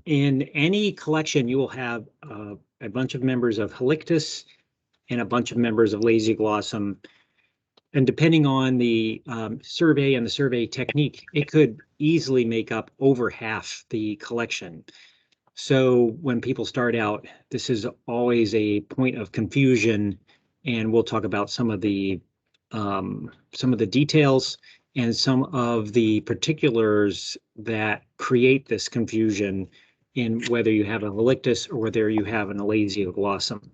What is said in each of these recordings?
In any collection, you will have a bunch of members of Halictus and a bunch of members of Lasioglossum. And depending on the survey and the survey technique, it could easily make up over half the collection. So when people start out, this is always a point of confusion, and we'll talk about some of the details and some of the particulars that create this confusion in whether you have a Halictus or whether you have an Lasioglossum.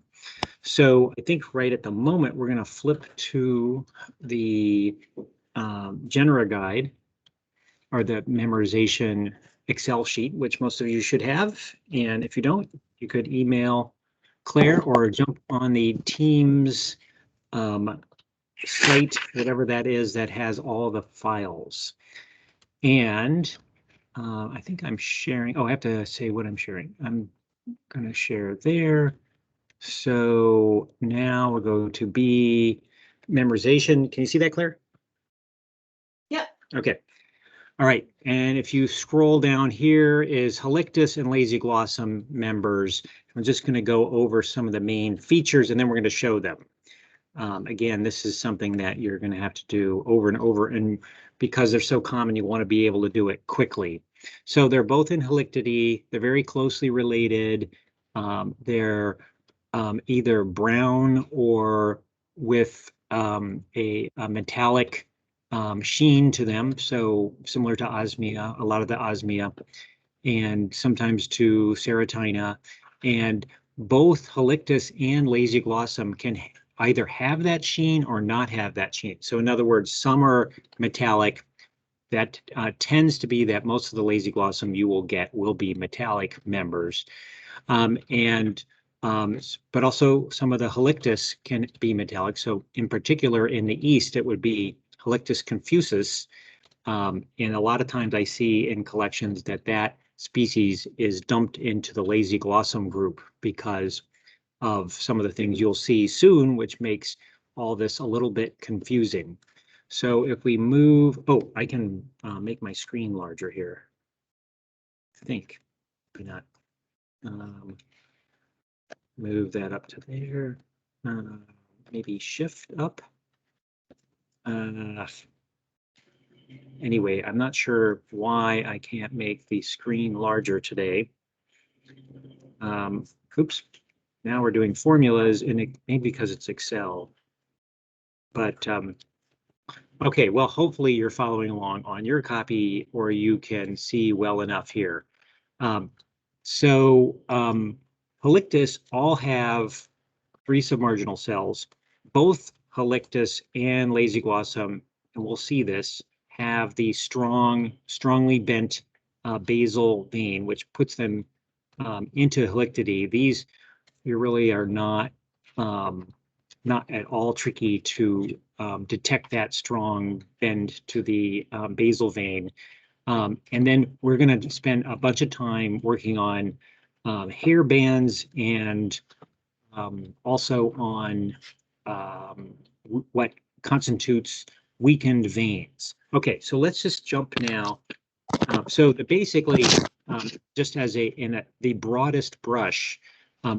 So I think right at the moment, we're going to flip to the Genera guide, or the memorization Excel sheet, which most of you should have. And if you don't, you could email Claire or jump on the Teams site, whatever that is, that has all the files. And I think I'm sharing. Oh, I have to say what I'm sharing. I'm going to share there. So now we'll go to B, memorization. Can you see that, Claire? Yep. Okay. All right. And if you scroll down, here is Halictus and Lasioglossum members. I'm just going to go over some of the main features, and then we're going to show them. Again, this is something that you're going to have to do over and over, and because they're so common, you want to be able to do it quickly. So they're both in Halictidae. They're very closely related. They're either brown or with a metallic sheen to them, so similar to osmia, a lot of the osmia, and sometimes to Ceratina. And both Halictus and Lasioglossum can either have that sheen or not have that sheen. So in other words, some are metallic. That tends to be that most of the Lasioglossum you will get will be metallic members. But also some of the Halictus can be metallic. So in particular, in the East, it would be Halictus confusus. And a lot of times I see in collections that species is dumped into the Lasioglossum group because of some of the things you'll see soon, which makes all this a little bit confusing. So if we move, oh, I can make my screen larger here. I think, maybe not. Move that up to there. Maybe shift up. Anyway, I'm not sure why I can't make the screen larger today. Oops. Now we're doing formulas, and it maybe because it's Excel. But okay, well, hopefully you're following along on your copy, or you can see well enough here. Halictus all have 3 submarginal cells. Both Halictus and Lasioglossum, and we'll see this, have the strongly bent basal vein, which puts them into Halictidae. These you really are not at all tricky to detect that strong bend to the basal vein. And then we're going to spend a bunch of time working on hair bands and also on what constitutes weakened veins. Okay, so let's just jump now. Basically, just as the broadest brush,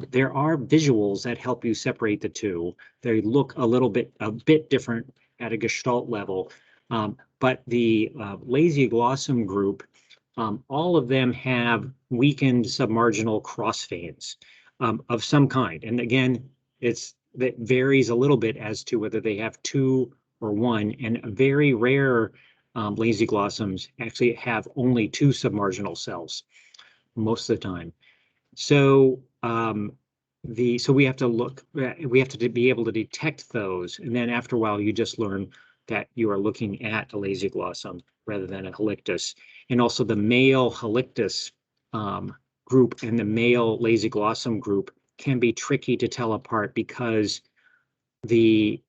there are visuals that help you separate the two. They look a bit different at a gestalt level, but the Lasioglossum group, all of them have weakened submarginal cross veins of some kind. And again, that varies a little bit as to whether they have 2 or 1, and very rare Lasioglossums actually have only 2 submarginal cells most of the time. So we have to be able to detect those, and then after a while you just learn that you are looking at a Lasioglossum rather than a Halictus. And also the male Halictus group and the male Lasioglossum group can be tricky to tell apart because the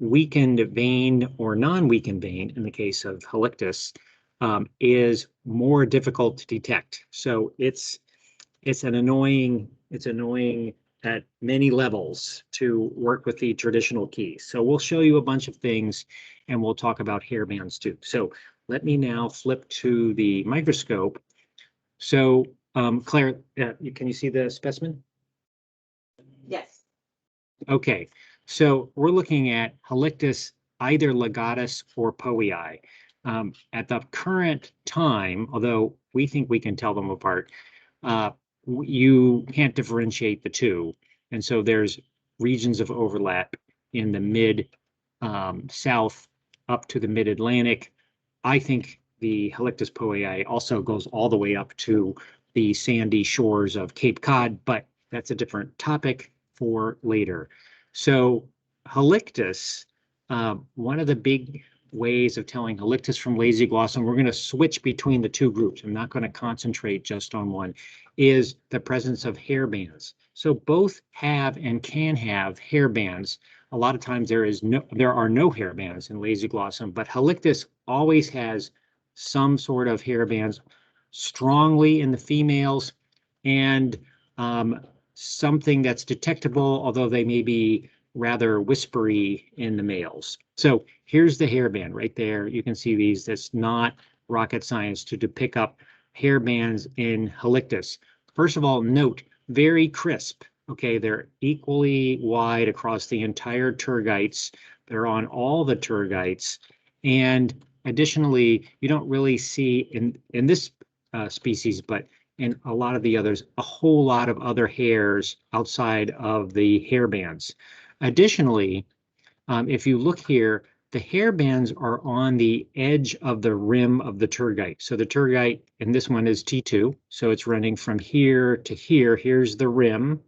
weakened vein or non-weakened vein, in the case of Halictus, is more difficult to detect. So it's annoying at many levels to work with the traditional keys. So we'll show you a bunch of things, and we'll talk about hair bands too. So let me now flip to the microscope. So Claire, can you see the specimen? Yes. Okay, so we're looking at Halictus, either legatus or povii. At the current time, although we think we can tell them apart, you can't differentiate the two. And so there's regions of overlap in the mid south up to the mid-Atlantic. I think the Halictus povii also goes all the way up to the sandy shores of Cape Cod, but that's a different topic for later. So Halictus, one of the big ways of telling Halictus from Lasioglossum, we're going to switch between the two groups. I'm not going to concentrate just on one, is the presence of hair bands. So both have and can have hair bands. A lot of times there are no hair bands in Lasioglossum, but Halictus always has some sort of hair bands, strongly in the females, and something that's detectable, although they may be rather whispery in the males. So here's the hairband right there. You can see these. That's not rocket science to pick up hair bands in Halictus. First of all, note, very crisp. Okay, they're equally wide across the entire tergites. They're on all the tergites. And additionally, you don't really see in this species, but in a lot of the others, a whole lot of other hairs outside of the hair bands. Additionally, if you look here, the hair bands are on the edge of the rim of the tergite. So the tergite, and this one is T2, so it's running from here to here. Here's the rim.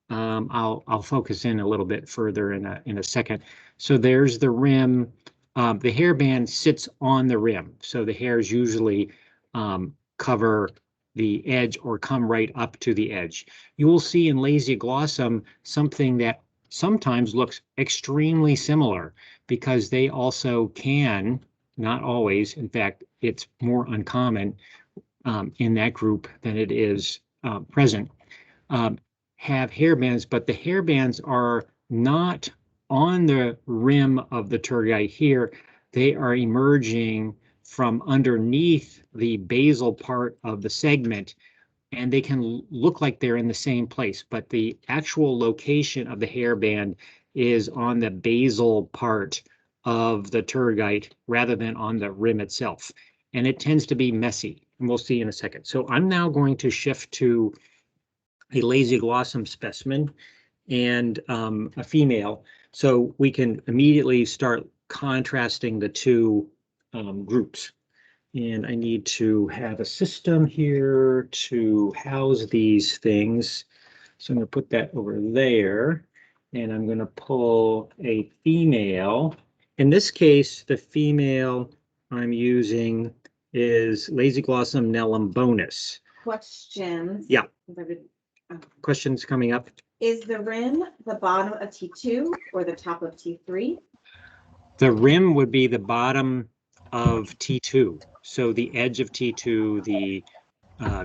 I'll focus in a little bit further in a second. So there's the rim. The hair band sits on the rim, so the hairs usually cover the edge or come right up to the edge. You will see in Lasioglossum something that sometimes looks extremely similar because they also can, not always, in fact, it's more uncommon in that group than it is present, have hair bands, but the hair bands are not on the rim of the tergite here. They are emerging from underneath the basal part of the segment, and they can look like they're in the same place, but the actual location of the hairband is on the basal part of the tergite rather than on the rim itself. And it tends to be messy, and we'll see in a second. So I'm now going to shift to a Lasioglossum specimen and a female, so we can immediately start contrasting the two groups. And I need to have a system here to house these things. So I'm going to put that over there, and I'm going to pull a female. In this case, the female I'm using is Lasioglossum nelumbonis. Questions. Yeah. If I could- Questions coming up? Is the rim the bottom of T2 or the top of T3? The rim would be the bottom of T2. So the edge of T2,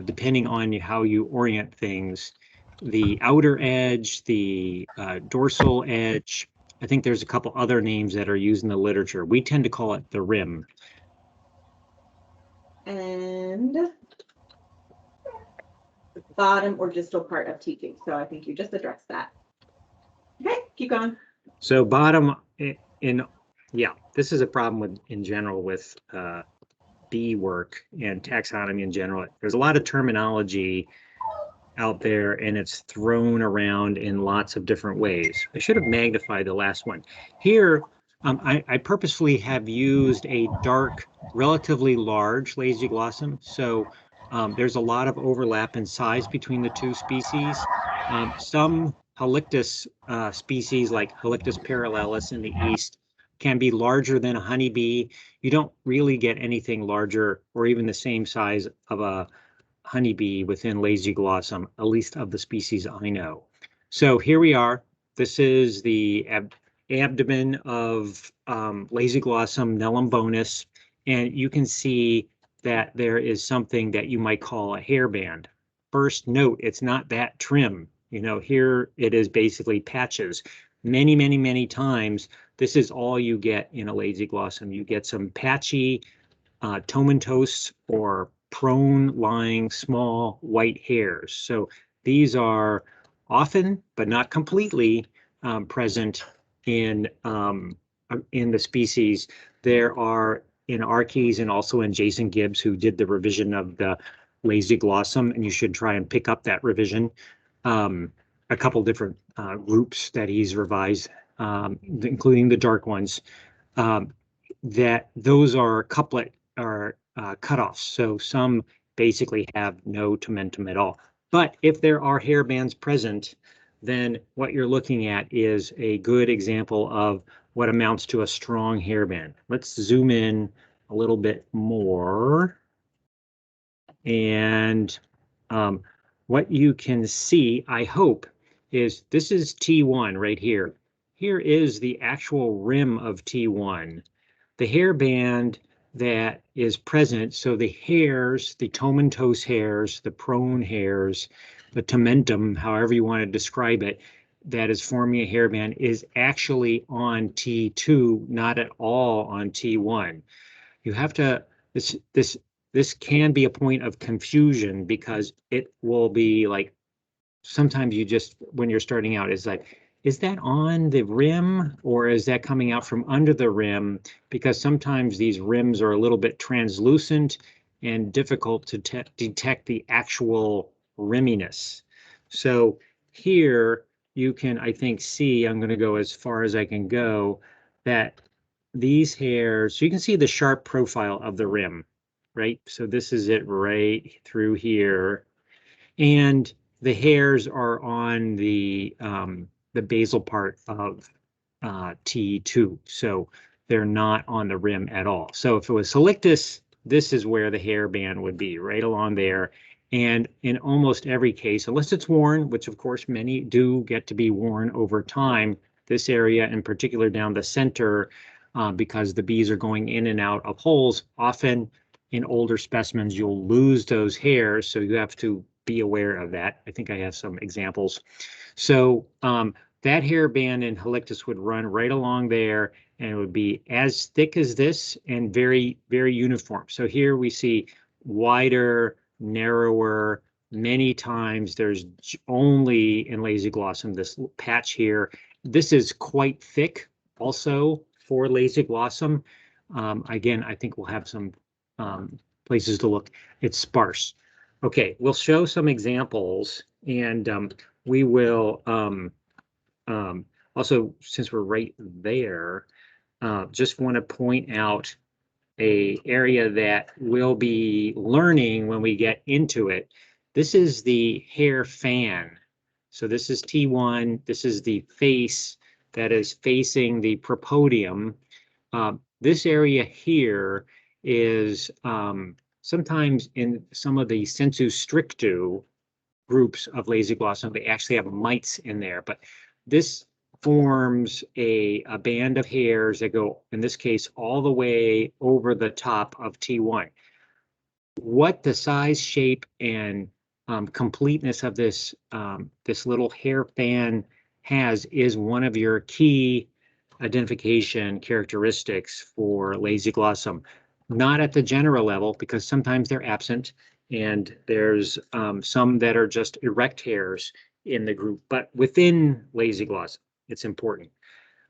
depending on how you orient things, the outer edge, the dorsal edge. I think there's a couple other names that are used in the literature. We tend to call it the rim. And the bottom or distal part of T2. So I think you just addressed that. Okay, keep going. So bottom yeah, this is a problem in general with bee work and taxonomy in general. There's a lot of terminology out there, and it's thrown around in lots of different ways. I should have magnified the last one. Here, I purposefully have used a dark, relatively large Lasioglossum. So there's a lot of overlap in size between the two species. Some Halictus species, like Halictus parallelis in the east, can be larger than a honeybee. You don't really get anything larger or even the same size of a honeybee within Lasioglossum, at least of the species I know. So here we are. This is the abdomen of Lasioglossum nelumbonis, and you can see that there is something that you might call a hairband. First note, it's not that trim. You know, here it is basically patches. Many, many, many times, this is all you get in a Lasioglossum. You get some patchy tomentose or prone lying small white hairs. So these are often, but not completely, present in the species. There are in Archies and also in Jason Gibbs, who did the revision of the Lasioglossum, and you should try and pick up that revision. A couple different groups that he's revised, including the dark ones, that those are couplet or cutoffs. So some basically have no tomentum at all. But if there are hair bands present, then what you're looking at is a good example of what amounts to a strong hairband. Let's zoom in a little bit more. And what you can see, I hope, is this is T1 right here. Here is the actual rim of T1. The hairband that is present, so the hairs, the tomentose hairs, the prone hairs, the tomentum, however you want to describe it, that is forming a hairband is actually on T2, not at all on T1. You have to, this can be a point of confusion because it will be like, sometimes you just, when you're starting out, it's like, is that on the rim or is that coming out from under the rim? Because sometimes these rims are a little bit translucent and difficult to detect the actual rimminess. So here you can, I think, see, I'm going to go as far as I can go, that these hairs, so you can see the sharp profile of the rim, right? So this is it right through here. And the hairs are on the basal part of T2, so they're not on the rim at all. So if it was Halictus, this is where the hairband would be, right along there. And in almost every case, unless it's worn, which of course many do get to be worn over time, this area in particular down the center, because the bees are going in and out of holes, often in older specimens, you'll lose those hairs, so you have to be aware of that. I think I have some examples. So that hairband in Halictus would run right along there, and it would be as thick as this and very, very uniform. So here we see wider, narrower, many times there's only in Lasioglossum this patch here. This is quite thick also for Lasioglossum. Again, I think we'll have some places to look. It's sparse. Okay, we'll show some examples, and we will also, since we're right there, just want to point out a area that we'll be learning when we get into it. This is the hair fan. So this is T1. This is the face that is facing the propodium. This area here is sometimes in some of the sensu stricto groups of Lasioglossum, they actually have mites in there, but this forms a band of hairs that go, in this case, all the way over the top of T1. What the size, shape, and completeness of this this little hair fan has is one of your key identification characteristics for Lasioglossum. Not at the Genera level, because sometimes they're absent, and there's some that are just erect hairs in the group, but within Lasioglossum, it's important.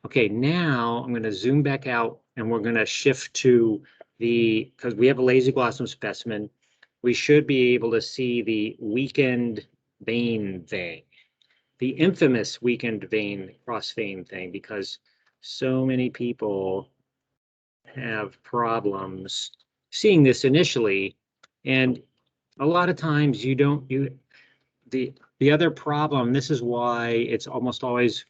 Okay, now I'm going to zoom back out, and we're going to shift to because we have a Lasioglossum specimen, we should be able to see the weakened vein thing, the infamous weakened vein, cross vein thing, because so many people have problems seeing this initially, and a lot of times the other problem, this is why it's almost always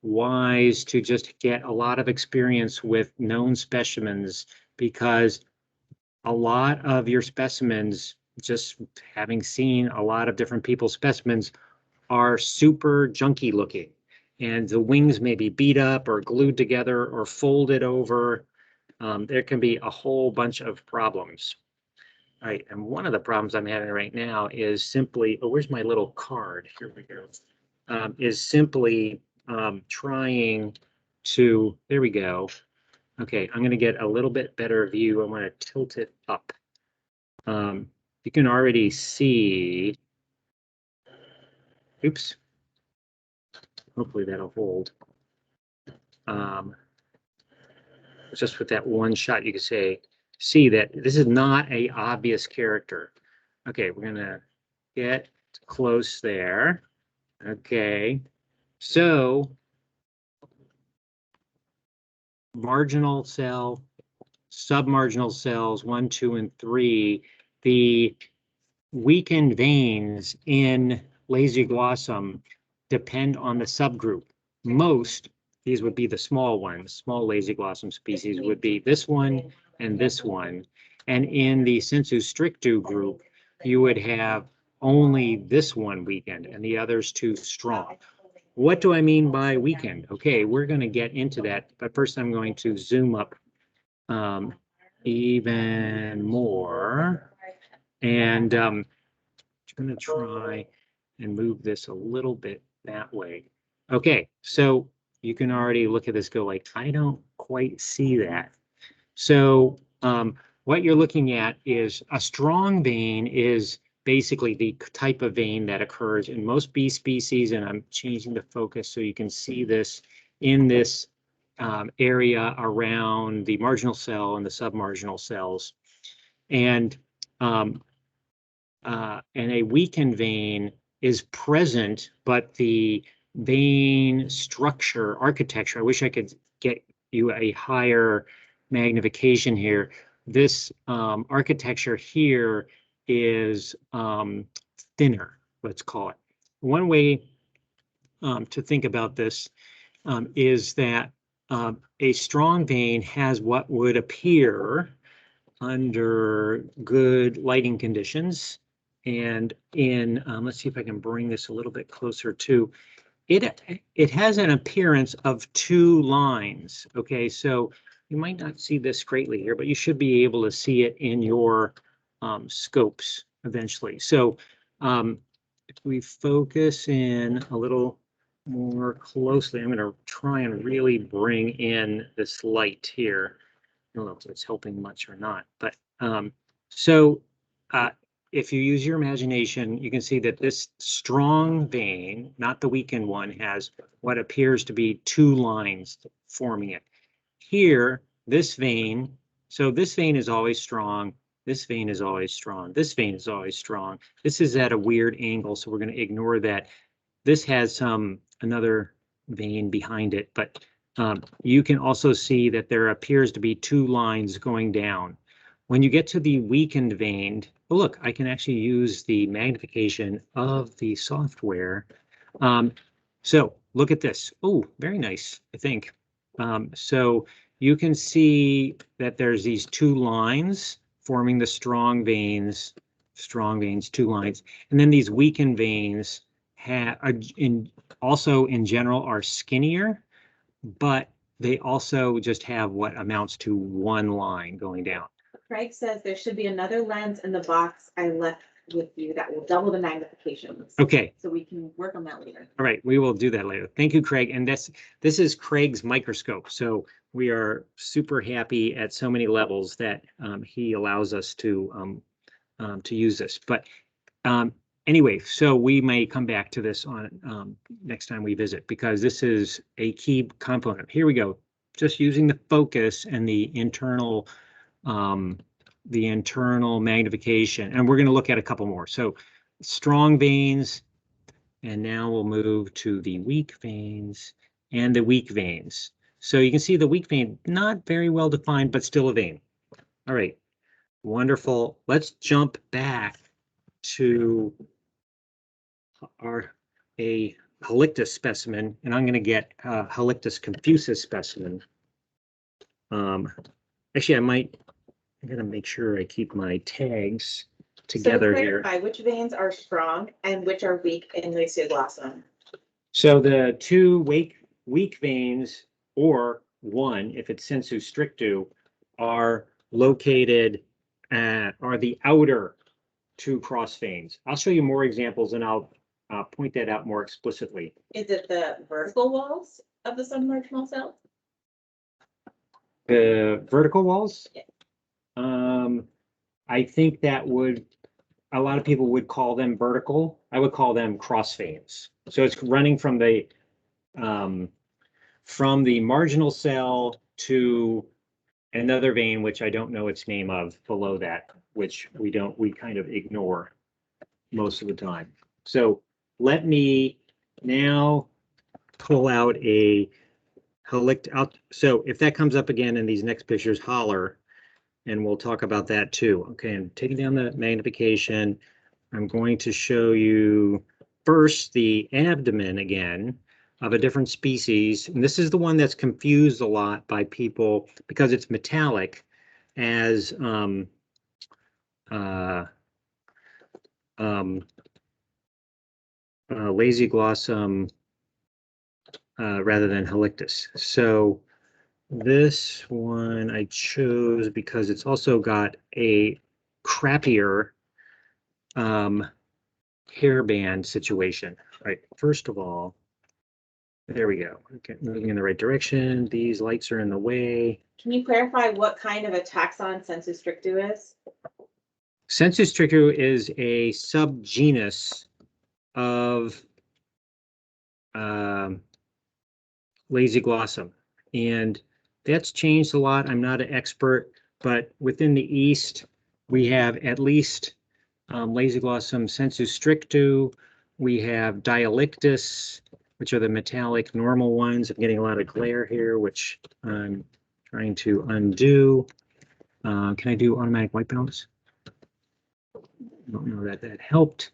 wise to just get a lot of experience with known specimens, because a lot of your specimens, just having seen a lot of different people's specimens, are super junky looking, and the wings may be beat up or glued together or folded over. There can be a whole bunch of problems. All right, and one of the problems I'm having right now is simply, oh, where's my little card? Here we go. Is simply trying to, there we go. Okay, I'm going to get a little bit better view. I want to tilt it up. you can already see, oops, hopefully that'll hold. Just with that one shot, you can see that this is not a obvious character. Okay, we're gonna get close there. Okay, so marginal cell, submarginal cells 1, 2, and 3, the weakened veins in Lasioglossum depend on the subgroup. Most, these would be the small ones, small Lasioglossum species would be this one and this one. And in the sensu strictu group, you would have only this one weakened and the others too strong. What do I mean by weakened? Okay, we're going to get into that, but first I'm going to zoom up even more. And I'm going to try and move this a little bit that way. Okay, so you can already look at this, go like, I don't quite see that. So what you're looking at is a strong vein is basically the type of vein that occurs in most bee species, and I'm changing the focus so you can see this in this area around the marginal cell and the submarginal cells. And a weakened vein is present, but the vein structure, architecture, I wish I could get you a higher magnification here. This architecture here is thinner, let's call it. One way to think about this is that a strong vein has what would appear under good lighting conditions. And in, let's see if I can bring this a little bit closer to, it has an appearance of two lines. Okay, so you might not see this greatly here, but you should be able to see it in your scopes eventually. So if we focus in a little more closely, I'm going to try and really bring in this light here. I don't know if it's helping much or not, but if you use your imagination, you can see that this strong vein, not the weakened one, has what appears to be two lines forming it. Here, this vein, so this vein is always strong, this vein is always strong, this vein is always strong. This is at a weird angle, so we're going to ignore that. This has another vein behind it, but you can also see that there appears to be two lines going down. When you get to the weakened vein, oh look, I can actually use the magnification of the software. So look at this. Oh, very nice, I think. So you can see that there's these two lines forming the strong veins, two lines, and then these weakened veins also in general are skinnier, but they also just have what amounts to one line going down. Craig says there should be another lens in the box I left with you that will double the magnification. Okay. So we can work on that later. All right, we will do that later. Thank you, Craig. And this is Craig's microscope. So we are super happy at so many levels that he allows us to use this. But anyway, so we may come back to this on next time we visit, because this is a key component. Here we go. Just using the focus and the internal magnification, and we're going to look at a couple more. So strong veins, and now we'll move to the weak veins and the weak veins. So you can see the weak vein, not very well defined, but still a vein. All right, wonderful. Let's jump back to a Halictus specimen, and I'm going to get Halictus confusus specimen. Actually, I'm going to make sure I keep my tags together here. So which veins are strong and which are weak in Lasioglossum? So the two weak veins, or one, if it's sensu strictu, are located are the outer two cross veins. I'll show you more examples and I'll point that out more explicitly. Is it the vertical walls of the submarginal cell? The vertical walls? Yeah. I think that would a lot of people would call them vertical. I would call them cross veins. So it's running from the marginal cell to another vein, which I don't know its name of below that, which we kind of ignore most of the time. So let me now pull out a Halictus. So if that comes up again in these next pictures, holler, and we'll talk about that too. Okay, I'm taking down the magnification. I'm going to show you first the abdomen again of a different species. And this is the one that's confused a lot by people because it's metallic as Lasioglossum rather than Halictus. So this one I chose because it's also got a crappier hairband situation. Right, first of all, there we go. Okay, moving in the right direction. These lights are in the way. Can you clarify what kind of a taxon sensu stricto is? Sensu stricto is a subgenus of Lasioglossum, and that's changed a lot. I'm not an expert, but within the East, we have at least Lasioglossum sensu stricto. We have Halictus, which are the metallic normal ones. I'm getting a lot of glare here, which I'm trying to undo. Can I do automatic white balance? I don't know that that helped.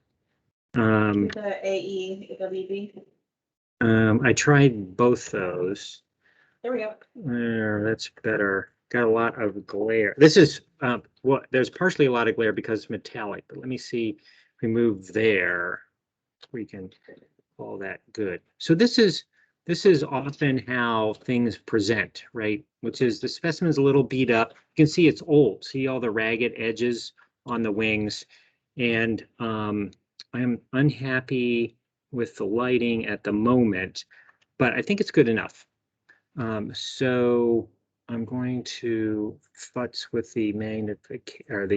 The AE, WB. I tried both those. There we go. There, that's better. Got a lot of glare. This is there's partially a lot of glare because it's metallic, but let me see if we move there, we can call that good. So this is often how things present, right? Which is the specimen's a little beat up. You can see it's old. See all the ragged edges on the wings, and I'm unhappy with the lighting at the moment, but I think it's good enough. So I'm going to futz with the magnification or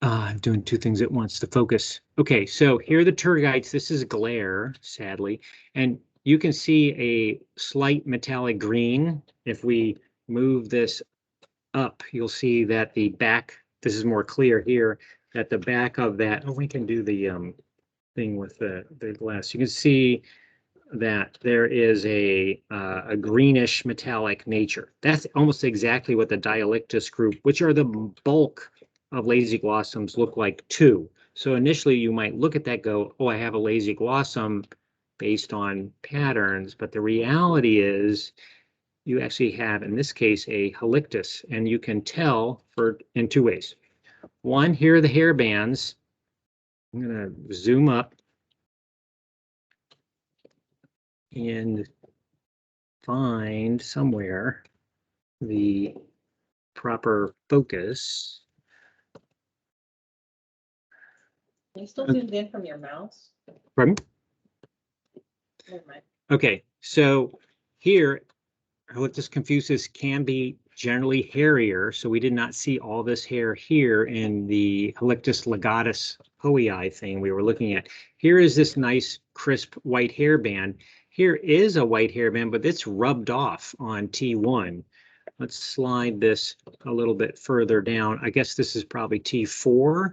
I'm doing two things at once, the focus. Okay, so here are the tergites. This is glare, sadly, and you can see a slight metallic green. If we move this up, you'll see that the back, this is more clear here, that the back of that, oh, we can do the thing with the glass. You can see that there is a greenish metallic nature. That's almost exactly what the Halictus group, which are the bulk of Lasioglossums, look like too. So initially you might look at that, go, oh, I have a Lasioglossum based on patterns, but the reality is you actually have, in this case, a Halictus, and you can tell in two ways. One, here are the hair bands. I'm going to zoom up and find somewhere the proper focus. Can you still zoomed in from your mouse? Pardon? Never mind. Okay, so here, Halictus confusus can be generally hairier, so we did not see all this hair here in the Halictus legatus hoei thing we were looking at. Here is this nice crisp white hairband. Here is a white hairband, but it's rubbed off on T1. Let's slide this a little bit further down. I guess this is probably T4.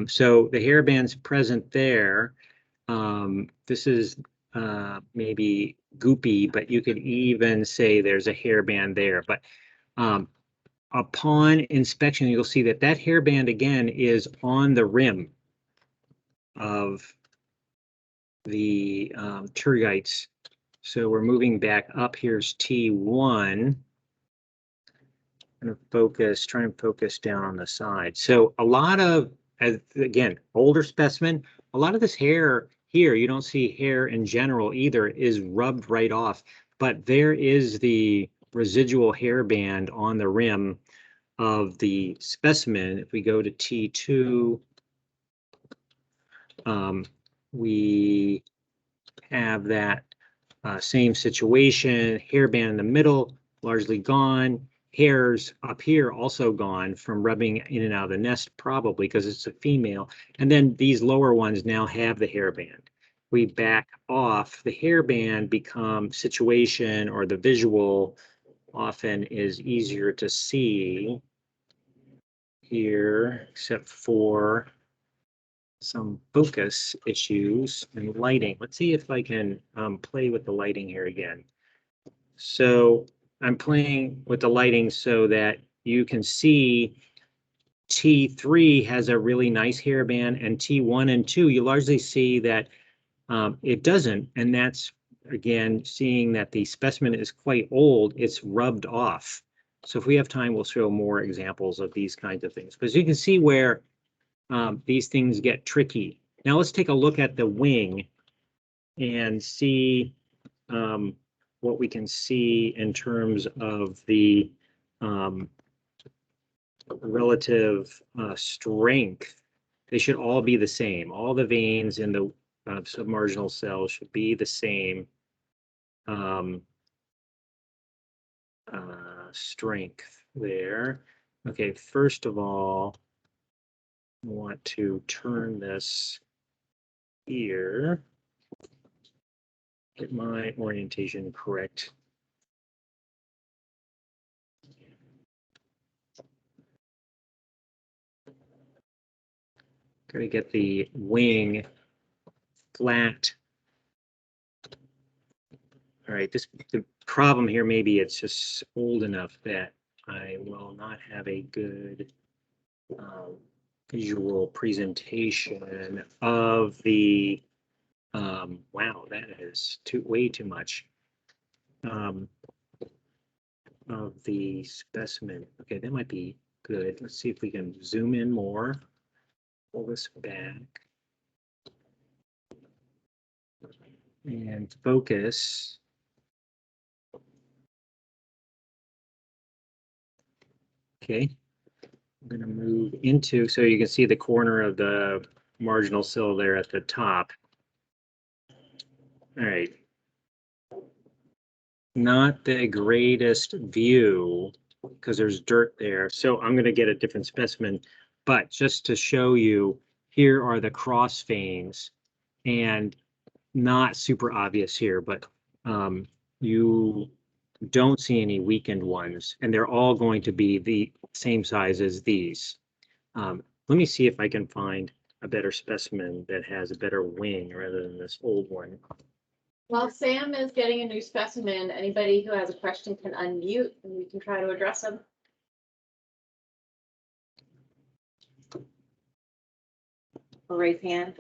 So the hairband's present there. This is maybe goopy, but you could even say there's a hairband there. But upon inspection, you'll see that that hairband again is on the rim of the tergites. So we're moving back up. Here's T1. I'm going to focus, try and focus down on the side. So a lot of, again, older specimen, a lot of this hair here, you don't see hair in general either, is rubbed right off. But there is the residual hairband on the rim of the specimen. If we go to T2, we have that same situation, hairband in the middle, largely gone, hairs up here also gone from rubbing in and out of the nest, probably because it's a female. And then these lower ones now have the hairband. We back off, the hairband become situation, or the visual often is easier to see here, except for some focus issues and lighting. Let's see if I can play with the lighting here again. So I'm playing with the lighting so that you can see T3 has a really nice hairband, and T1 and 2, you largely see that it doesn't. And that's, again, seeing that the specimen is quite old, it's rubbed off. So if we have time, we'll show more examples of these kinds of things. Because you can see where these things get tricky. Now let's take a look at the wing and see what we can see in terms of the relative strength. They should all be the same. All the veins in the submarginal cell should be the same strength there. Okay, first of all, I want to turn this here, get my orientation correct. Got to get the wing flat. All right, the problem here, maybe it's just old enough that I will not have a good visual presentation of the, wow, that is way too much, of the specimen. Okay, that might be good. Let's see if we can zoom in more. Pull this back. And focus. Okay, I'm going to move into, so you can see the corner of the marginal cell there at the top. All right. Not the greatest view because there's dirt there. So I'm going to get a different specimen. But just to show you, here are the cross veins, and not super obvious here, but you don't see any weakened ones, and they're all going to be the same size as these. Let me see if I can find a better specimen that has a better wing rather than this old one. While Sam is getting a new specimen, anybody who has a question can unmute and we can try to address them. Or raise hand.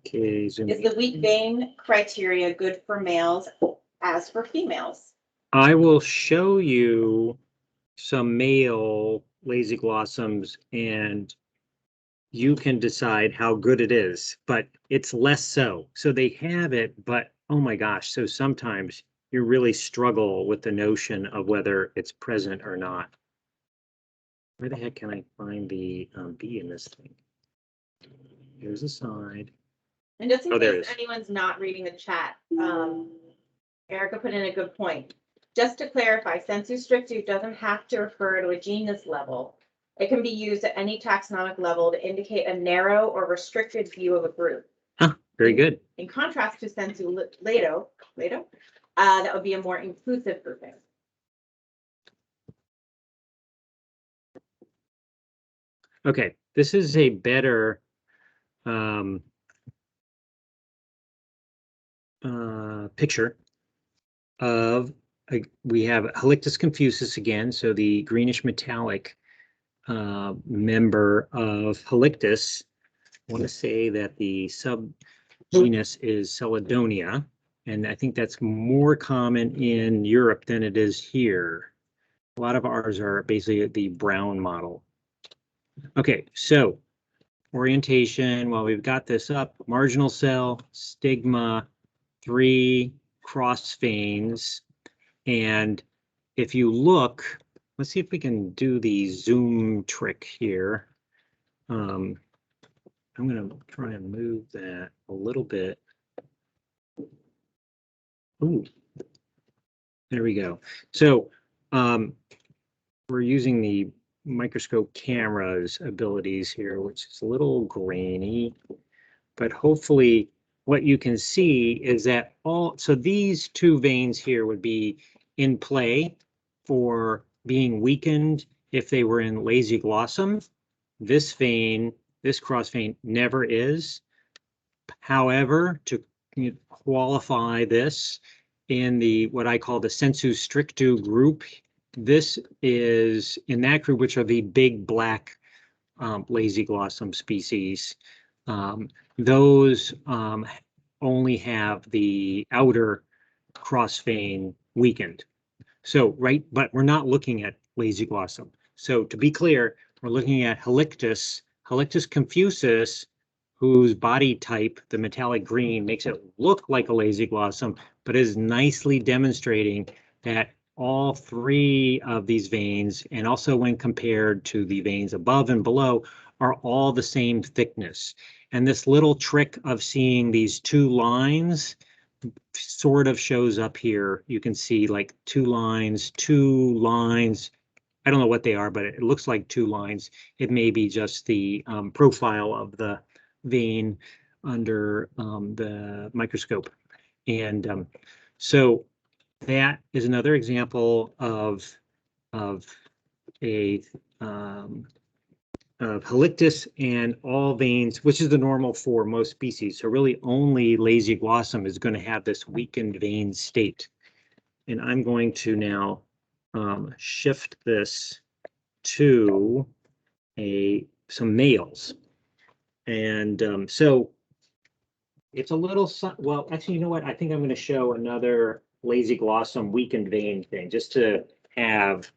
Okay, zoom. Is the weak vein criteria good for males as for females? I will show you some male Lasioglossums, and you can decide how good it is, but it's less so. So they have it, but oh my gosh, so sometimes you really struggle with the notion of whether it's present or not. Where the heck can I find the B in this thing? Here's the side. And just in Oh, there case it is. anyone's not reading the chat, Erica put in a good point. Just to clarify, sensu stricto doesn't have to refer to a genus level. It can be used at any taxonomic level to indicate a narrow or restricted view of a group. Huh, very good. In contrast to sensu lato, that would be a more inclusive grouping. Okay, this is a better picture of, we have Halictus confusus again, so the greenish metallic member of Halictus. I want to say that the subgenus is Celadonia, and I think that's more common in Europe than it is here. A lot of ours are basically the brown model. Okay, so orientation, well, we've got this up, marginal cell, stigma, 3 cross veins, and if you look, let's see if we can do the zoom trick here. I'm going to try and move that a little bit. Ooh, there we go. So we're using the microscope camera's abilities here, which is a little grainy, but hopefully what you can see is that so these two veins here would be in play for being weakened if they were in Lasioglossum. This vein, this cross vein never is. However, to qualify this in the what I call the sensu strictu group, this is in that group, which are the big black Lasioglossum species. Those only have the outer cross vein weakened. So, right, but we're not looking at Lasioglossum. So to be clear, we're looking at Halictus, Halictus confusus, whose body type, the metallic green, makes it look like a Lasioglossum, but is nicely demonstrating that all three of these veins, and also when compared to the veins above and below, are all the same thickness. And this little trick of seeing these two lines sort of shows up here. You can see like two lines. I don't know what they are, but it looks like two lines. It may be just the profile of the vein under the microscope. And so that is another example of a of Halictus and all veins, which is the normal for most species. So really only Lasioglossum is going to have this weakened vein state. And I'm going to now shift this to some males. And so it's a little, well, actually, you know what? I think I'm going to show another Lasioglossum weakened vein thing just to have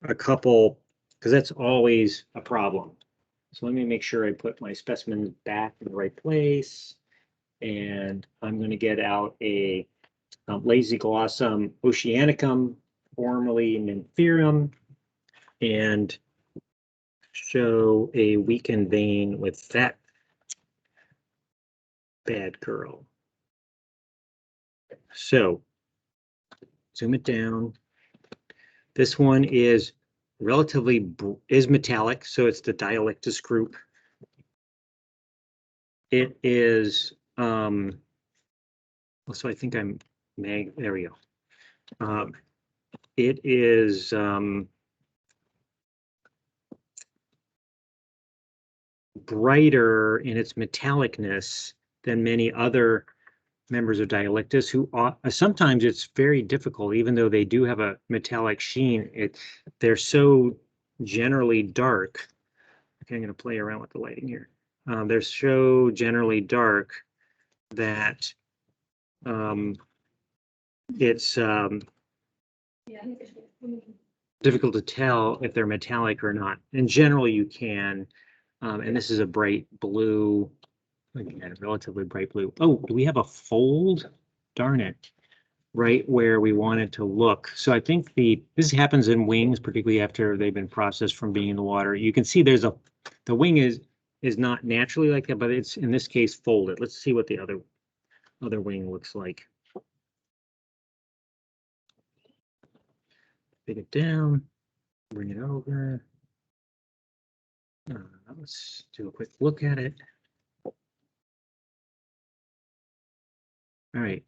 a couple, because that's always a problem. So let me make sure I put my specimen back in the right place. And I'm going to get out a Lasioglossum oceanicum, formerly nymphaeum, and show a weakened vein with that bad girl. So zoom it down. This one is relatively metallic, so it's the Halictus group. It is so I think I'm there we go. It is brighter in its metallicness than many other members of Halictus, who sometimes it's very difficult, even though they do have a metallic sheen. They're so generally dark. Okay, I'm going to play around with the lighting here. They're so generally dark that it's difficult to tell if they're metallic or not. In general, you can, and this is a bright blue, again, relatively bright blue. Oh, do we have a fold? Darn it. Right where we want it to look. So I think this happens in wings, particularly after they've been processed from being in the water. You can see the wing is not naturally like that, but it's in this case folded. Let's see what the other wing looks like. Bring it down, bring it over. Let's do a quick look at it. All right.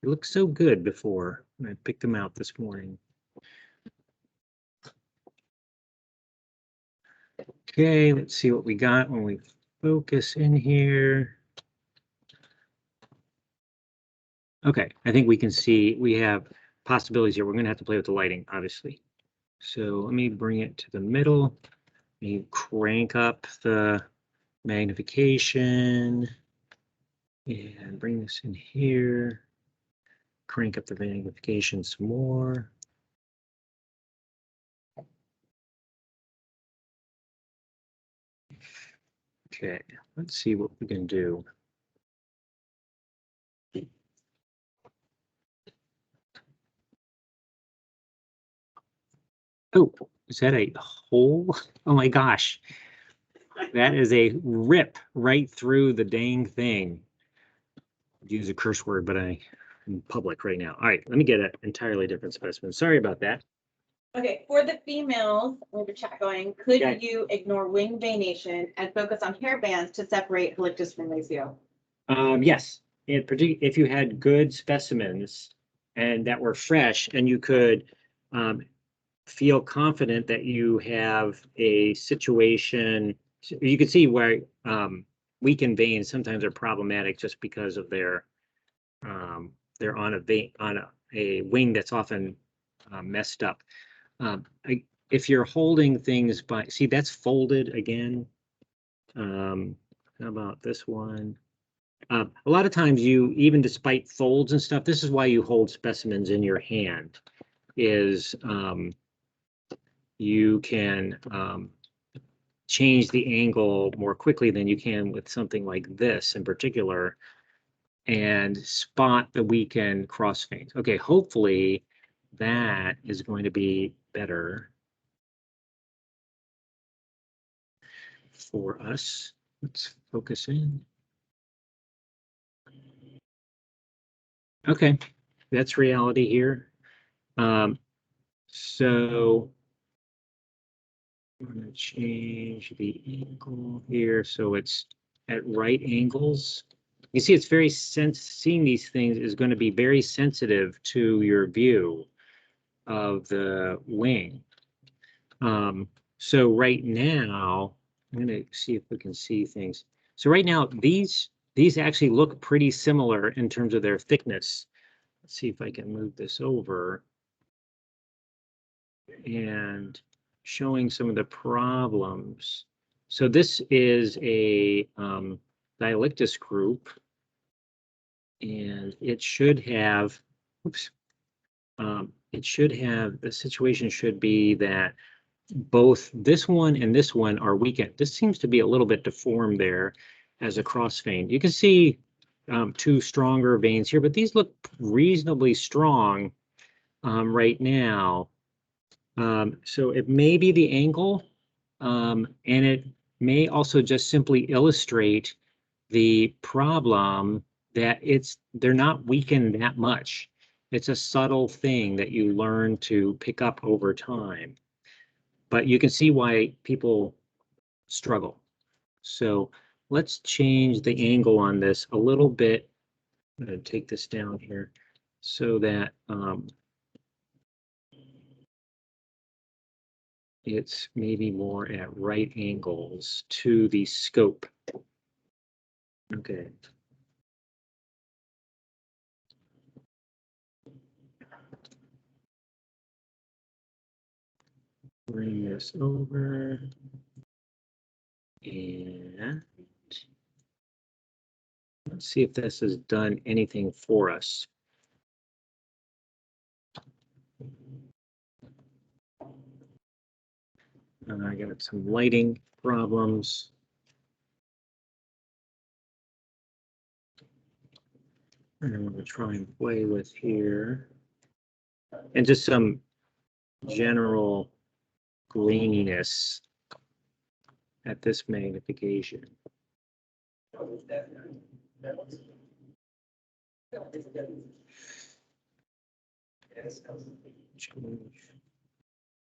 It looked so good before I picked them out this morning. Okay, let's see what we got when we focus in here. Okay, I think we can see we have possibilities here. We're going to have to play with the lighting, obviously. So let me bring it to the middle. Let me crank up the magnification and bring this in here. Crank up the magnification some more. Okay, let's see what we can do. Oh, is that a hole? Oh my gosh. That is a rip right through the dang thing. Use a curse word, but I'm in public right now. All right, let me get an entirely different specimen. Sorry about that. Okay, for the females, we have a chat going. Could Okay. you ignore wing venation and focus on hair bands to separate Halictus from Lasio? Yes, if you had good specimens and that were fresh, and you could feel confident that you have a situation, you can see where weakened veins sometimes are problematic just because of they're on a vein on a wing that's often messed up. If you're holding things by, see, that's folded again. How about this one? A lot of times you, even despite folds and stuff, this is why you hold specimens in your hand, is you can change the angle more quickly than you can with something like this in particular, and spot the weakened cross veins. Okay, hopefully that is going to be better for us. Let's focus in. Okay, that's reality here. So I'm going to change the angle here so it's at right angles. You see, it's very seeing these things is going to be very sensitive to your view of the wing. So right now, I'm going to see if we can see things. So right now, these actually look pretty similar in terms of their thickness. Let's see if I can move this over and showing some of the problems. So this is a Halictus group, and it should have, oops, the situation should be that both this one and this one are weakened. This seems to be a little bit deformed there as a cross vein. You can see two stronger veins here, but these look reasonably strong right now. So it may be the angle, and it may also just simply illustrate the problem that they're not weakened that much. It's a subtle thing that you learn to pick up over time. But you can see why people struggle. So let's change the angle on this a little bit. I'm going to take this down here so that it's maybe more at right angles to the scope. Okay. Bring this over. And let's see if this has done anything for us. I got some lighting problems. And I'm going to try and play with here. And just some general graininess at this magnification.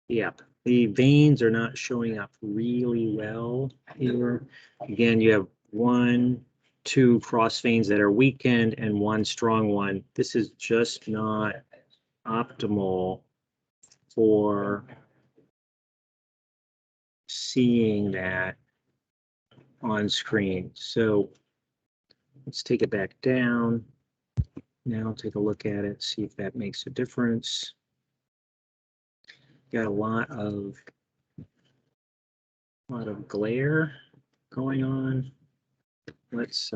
Yeah, the veins are not showing up really well here. Again, you have 1, 2 cross veins that are weakened and 1 strong one. This is just not optimal for seeing that on screen. So let's take it back down. Now take a look at it, see if that makes a difference. Got a lot of glare going on. Let's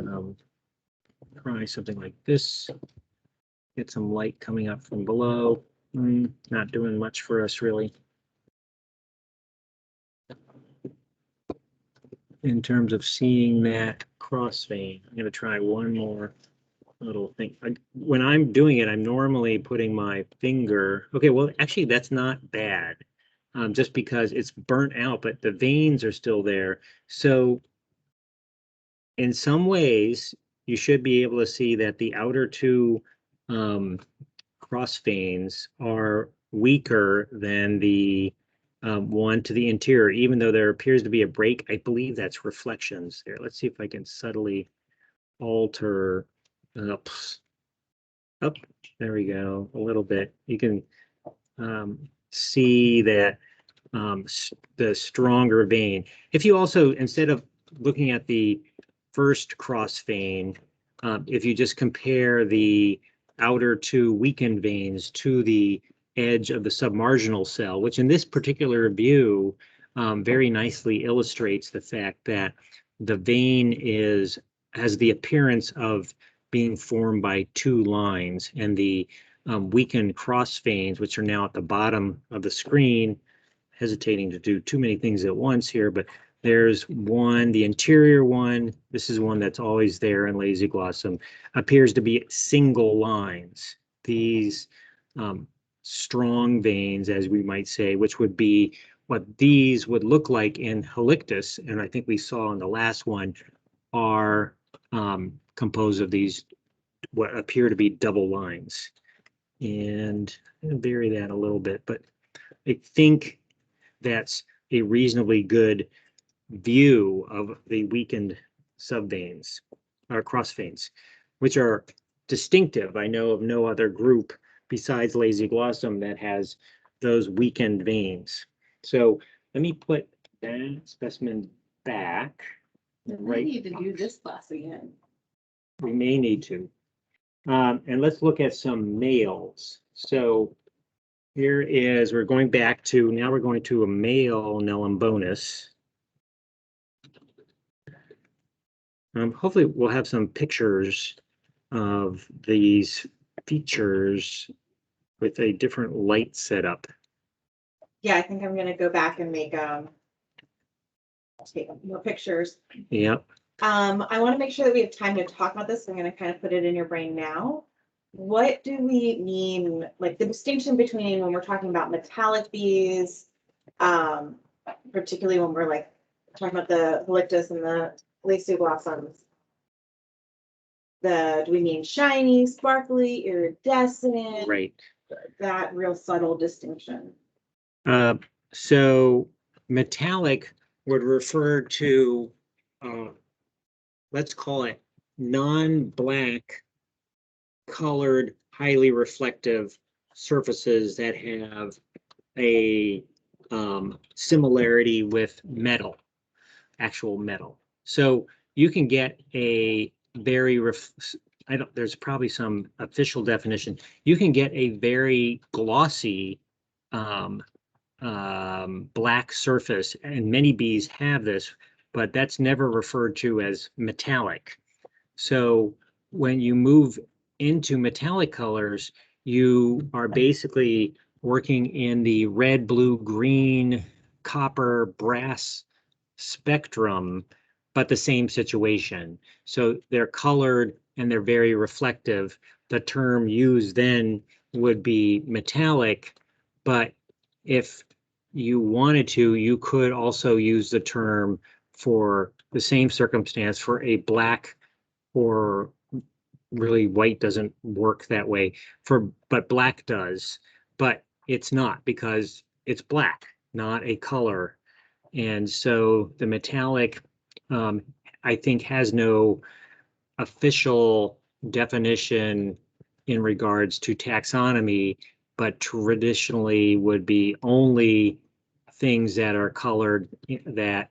try something like this. Get some light coming up from below. Not doing much for us really. In terms of seeing that cross vein, I'm going to try one more little thing. When I'm doing it, I'm normally putting my finger. Okay, well, actually, that's not bad. just because it's burnt out, but the veins are still there. So in some ways, you should be able to see that the outer two cross veins are weaker than the one to the interior, even though there appears to be a break. I believe that's reflections there. Let's see if I can subtly alter. Up, there we go, a little bit. You can see that the stronger vein. If you also, instead of looking at the first cross vein, if you just compare the outer two weakened veins to the edge of the submarginal cell, which in this particular view very nicely illustrates the fact that the vein has the appearance of being formed by two lines, and the weakened cross veins, which are now at the bottom of the screen, hesitating to do too many things at once here, but there's one, the interior one, this is one that's always there in Lasioglossum, appears to be single lines. These strong veins, as we might say, which would be what these would look like in Halictus, and I think we saw in the last one, are composed of these what appear to be double lines. And I'm going to bury that a little bit, but I think that's a reasonably good view of the weakened subveins or cross veins, which are distinctive. I know of no other group besides Lasioglossum that has those weakened veins. So let me put that specimen back. We need to do this class again. We may need to. And let's look at some males. So here is, we're going back to, now we're going to a male Nelumbonis. Hopefully we'll have some pictures of these features with a different light setup. Yeah, I think I'm gonna go back and make take more pictures. Yep. I want to make sure that we have time to talk about this. So I'm going to kind of put it in your brain now. What do we mean, like the distinction between when we're talking about metallic bees, particularly when we're like talking about the Halictus and the Lasioglossums? Do we mean shiny, sparkly, iridescent? Right. That real subtle distinction. So metallic would refer to, let's call it non-black colored, highly reflective surfaces that have a similarity with metal, actual metal. So you can get a very, there's probably some official definition. You can get a very glossy black surface, and many bees have this, but that's never referred to as metallic. So when you move into metallic colors, you are basically working in the red, blue, green, copper, brass spectrum, but the same situation. So they're colored and they're very reflective. The term used then would be metallic, but if you wanted to, you could also use the term for the same circumstance for a black, or really white doesn't work that way, but black does, but it's not, because it's black, not a color. And so the metallic, I think, has no official definition in regards to taxonomy, but traditionally would be only things that are colored that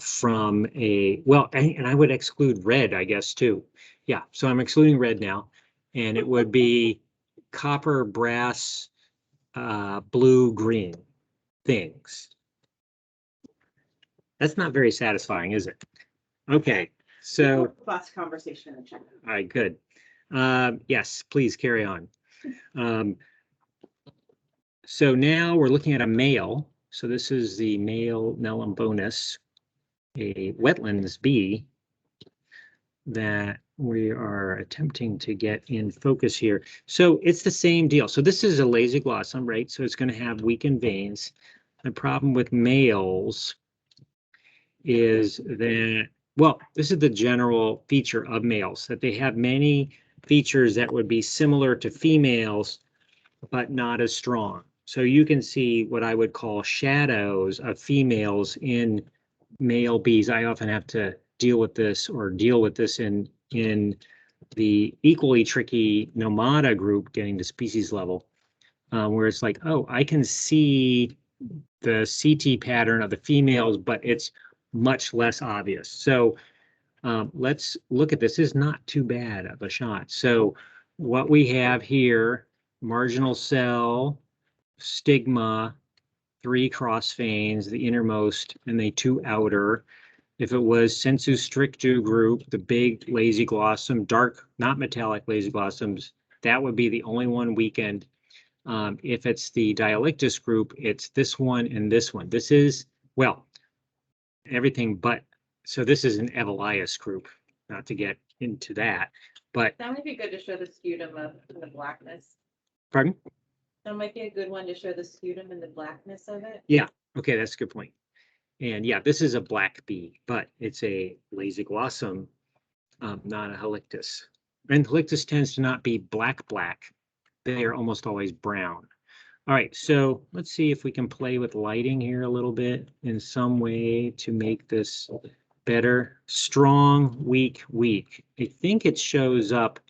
from a, well, and I would exclude red, I guess, too. Yeah, so I'm excluding red now, and it would be copper, brass, blue, green things. That's not very satisfying, is it? Okay, so. Last conversation in the chat. All right, good. Yes, please carry on. So now we're looking at a male. So this is the male Nelumbonis, a wetlands bee that we are attempting to get in focus here. So it's the same deal. So this is a Lasioglossum, right? So it's going to have weakened veins. The problem with males is that, well, this is the general feature of males, that they have many features that would be similar to females, but not as strong. So you can see what I would call shadows of females in male bees. I often have to deal with this in the equally tricky Nomada group getting to species level, where it's like, oh, I can see the CT pattern of the females, but it's much less obvious. So let's look at this. This is not too bad of a shot. So what we have here, marginal cell, stigma, 3 cross veins, the innermost and the 2 outer. If it was sensu strictu group, the big Lasioglossum, dark, not metallic Lasioglossums, that would be the only one weakened. If it's the Halictus group, it's this one and this one. This is, well, everything but, so this is an Evelius group, not to get into that, but. That might be good to show the sputum of the blackness. Pardon? That might be a good one to show the sputum and the blackness of it. Yeah, okay, that's a good point. And yeah, this is a black bee, but it's a Lasioglossum, not a Halictus. And Halictus tends to not be black. They are almost always brown. All right, so let's see if we can play with lighting here a little bit in some way to make this better. Strong, weak, weak. I think it shows up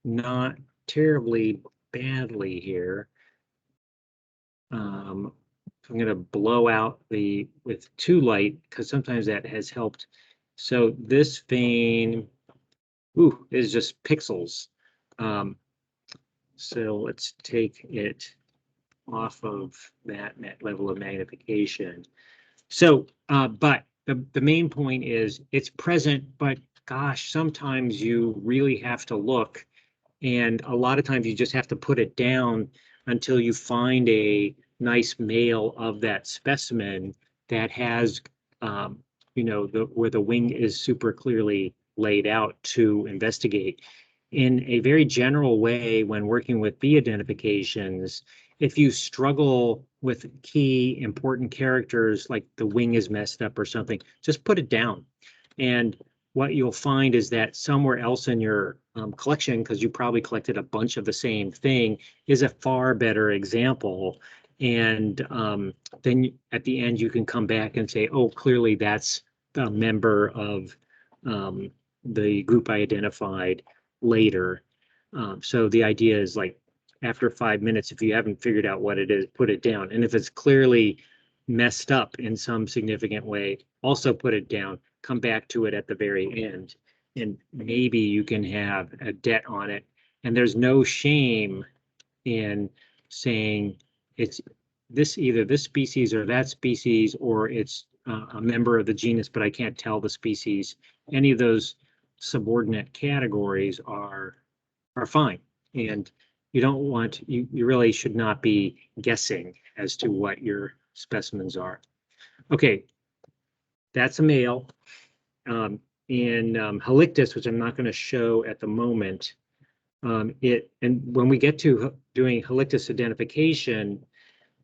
not terribly badly here. I'm going to blow out with 2 light because sometimes that has helped. So this vein, ooh, is just pixels. So let's take it off of that level of magnification. So, but the main point is it's present, but gosh, sometimes you really have to look, and a lot of times you just have to put it down until you find a nice male of that specimen that has, you know, where the wing is super clearly laid out to investigate. In a very general way, when working with bee identifications, if you struggle with key important characters, like the wing is messed up or something, just put it down. And what you'll find is that somewhere else in your collection, because you probably collected a bunch of the same thing, is a far better example. And then at the end, you can come back and say, oh, clearly that's a member of the group I identified later. So the idea is, like, after 5 minutes, if you haven't figured out what it is, put it down. And if it's clearly messed up in some significant way, also put it down, come back to it at the very end, and maybe you can have a debt on it. And there's no shame in saying it's either this species or that species, or it's a member of the genus, but I can't tell the species. Any of those subordinate categories are fine, and you don't want, you really should not be guessing as to what your specimens are. Okay, that's a male. In Halictus, which I'm not going to show at the moment, and when we get to doing Halictus identification,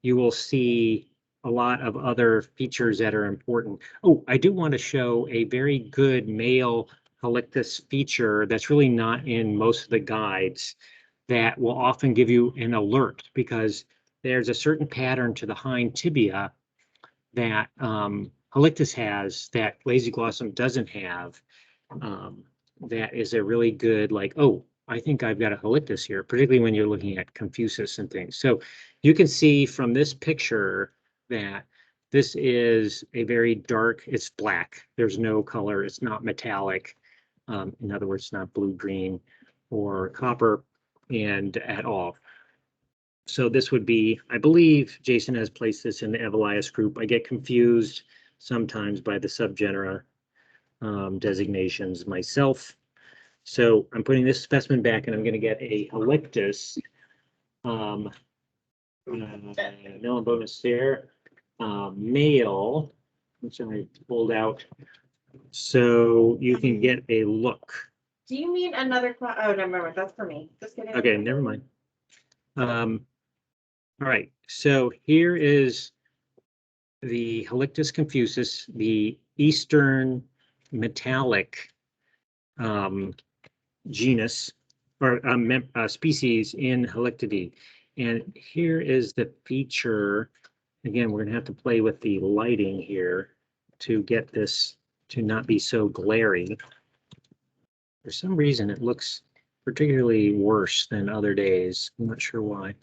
you will see a lot of other features that are important. Oh, I do want to show a very good male Halictus feature that's really not in most of the guides, that will often give you an alert, because there's a certain pattern to the hind tibia that Halictus has that Lasioglossum doesn't have. That is a really good, like, oh, I think I've got a Halictus here, particularly when you're looking at Confucius and things. So you can see from this picture that this is a very dark, it's black. There's no color, it's not metallic. In other words, not blue, green, or copper, and at all. So this would be, I believe Jason has placed this in the Evelius group. I get confused sometimes by the subgenera designations myself. So I'm putting this specimen back, and I'm going to get a Halictus Melambonus there, male, which I pulled out, so you can get a look. Do you mean another class? Oh, never mind. That's for me. Just kidding. Okay, never mind. All right, so here is the Halictus confusus, the eastern metallic genus or species in Halictidae. And here is the feature. Again, we're going to have to play with the lighting here to get this to not be so glaring. For some reason, it looks particularly worse than other days. I'm not sure why.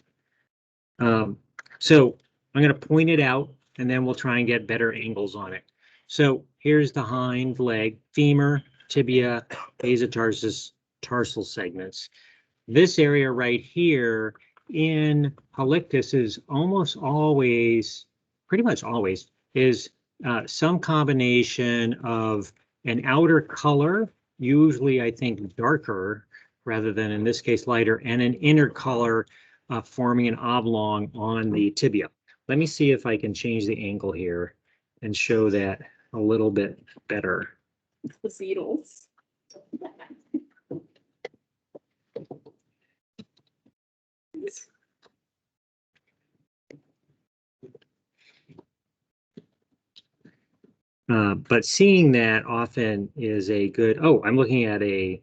So I'm going to point it out, and then we'll try and get better angles on it. So here's the hind leg, femur, tibia, basitarsus, tarsal segments. This area right here in Halictus is almost always, pretty much always, is some combination of an outer color, usually I think darker rather than in this case lighter, and an inner color forming an oblong on the tibia. Let me see if I can change the angle here and show that a little bit better. The beetles. But seeing that often is a good, oh, I'm looking at a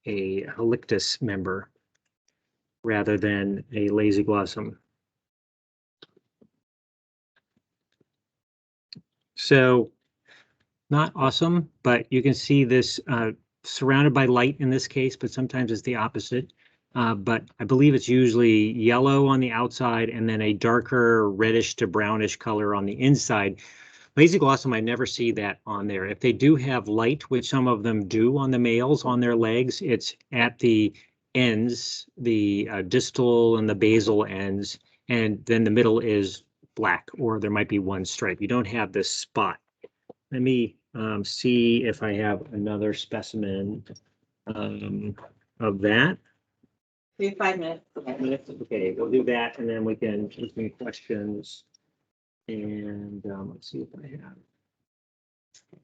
Halictus member rather than a Lasioglossum. So not awesome, but you can see this surrounded by light in this case, but sometimes it's the opposite. But I believe it's usually yellow on the outside and then a darker reddish to brownish color on the inside. Lasioglossum, I never see that on there. If they do have light, which some of them do on the males on their legs, it's at the ends, the distal and the basal ends, and then the middle is black, or there might be one stripe. You don't have this spot. Let me see if I have another specimen of that. We have 5 minutes. 5 minutes, okay, we'll do that, and then we can take any questions. And let's see if I have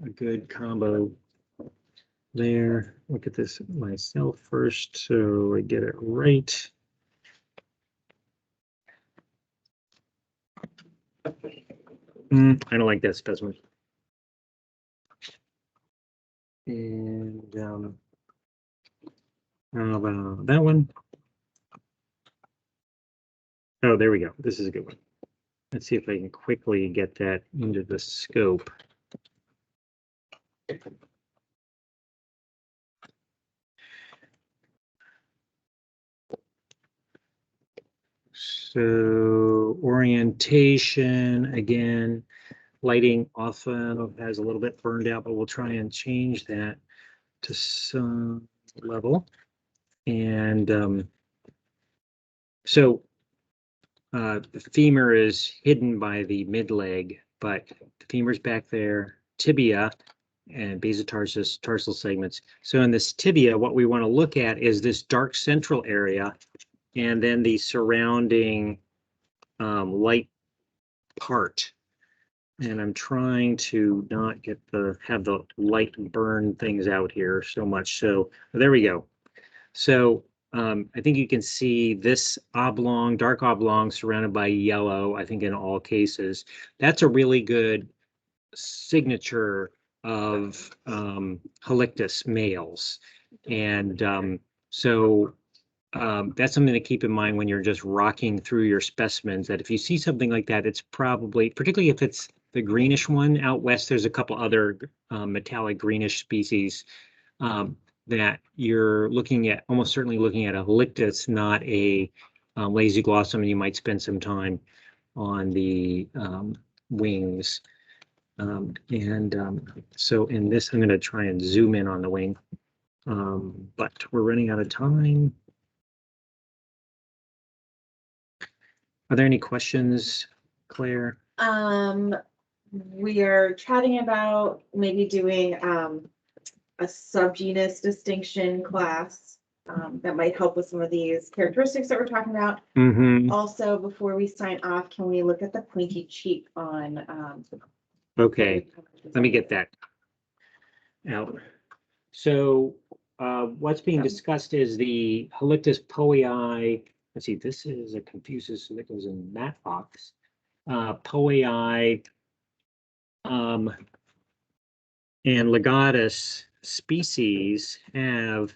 a good combo there. Look at this myself first so I get it right. I don't like that specimen. And how about that one? Oh, there we go. This is a good one. Let's see if I can quickly get that into the scope. So orientation, again, lighting often has a little bit burned out, but we'll try and change that to some level. And so the femur is hidden by the mid leg, but the femur's back there, tibia and basitarsus, tarsal segments. So in this tibia, what we want to look at is this dark central area and then the surrounding light part. And I'm trying to not get have the light burn things out here so much. So there we go. So I think you can see this oblong, dark oblong surrounded by yellow, I think in all cases. That's a really good signature of Halictus males. And so that's something to keep in mind when you're just rocking through your specimens, that if you see something like that, it's probably, particularly if it's the greenish one out west, there's a couple other metallic greenish species that you're looking at, almost certainly looking at a Halictus, not a Lasioglossum, and you might spend some time on the wings. So in this, I'm going to try and zoom in on the wing, but we're running out of time. Are there any questions, Claire? We are chatting about maybe doing a subgenus distinction class that might help with some of these characteristics that we're talking about. Mm-hmm. Also, before we sign off, can we look at the pointy cheek on? Okay, let me get that out. So what's being discussed is the Halictus powei. Let's see, this is a confuses, so that goes in that box. Powei and legatus species have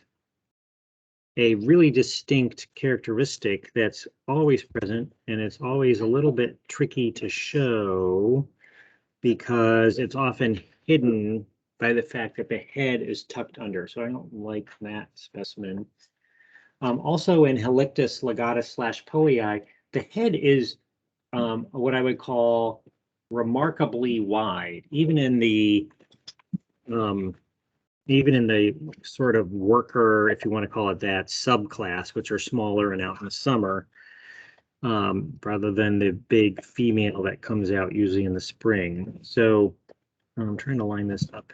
a really distinct characteristic that's always present, and it's always a little bit tricky to show because it's often hidden by the fact that the head is tucked under. So I don't like that specimen. Also in Halictus legatus / powei, the head is what I would call remarkably wide, even in the sort of worker, if you want to call it that, subclass, which are smaller and out in the summer, rather than the big female that comes out usually in the spring. So I'm trying to line this up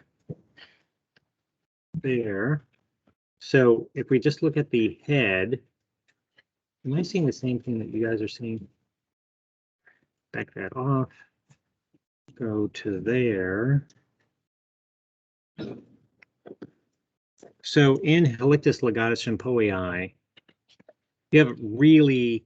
there. So if we just look at the head, am I seeing the same thing that you guys are seeing? Back that off, go to there. So in Halictus legatus and powei, you have really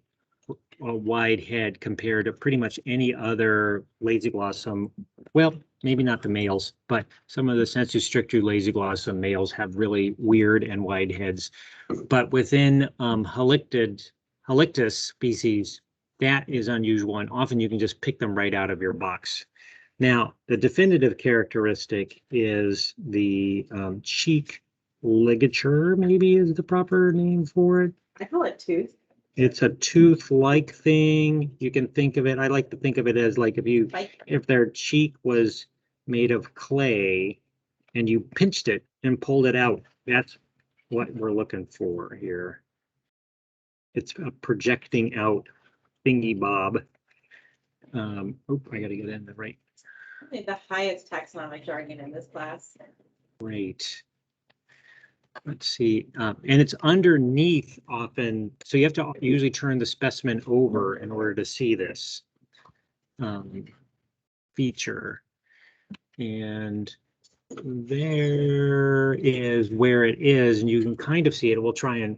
a wide head compared to pretty much any other Lasioglossum. Well, maybe not the males, but some of the sensu strictu Lasioglossum males have really weird and wide heads. But within Halictus species, that is unusual, and often you can just pick them right out of your box. Now, the definitive characteristic is the cheek ligature, maybe is the proper name for it. I call it tooth. It's a tooth-like thing. You can think of it, I like to think of it as like if their cheek was made of clay and you pinched it and pulled it out, that's what we're looking for here. It's a projecting out thingy bob. Oh, I gotta get in the right. I think the highest taxonomic jargon in this class. Great. Let's see, and it's underneath often, so you have to usually turn the specimen over in order to see this feature. And there is where it is, and you can kind of see it. We'll try and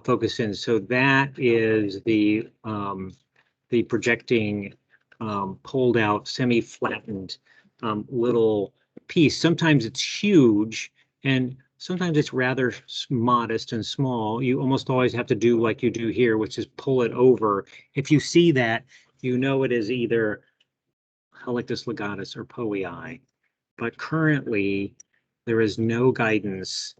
focus in. So that is the projecting, pulled out, semi-flattened little piece. Sometimes it's huge, and sometimes it's rather modest and small. You almost always have to do like you do here, which is pull it over. If you see that, you know it is either Halictus legatus or powei. But currently, there is no guidance.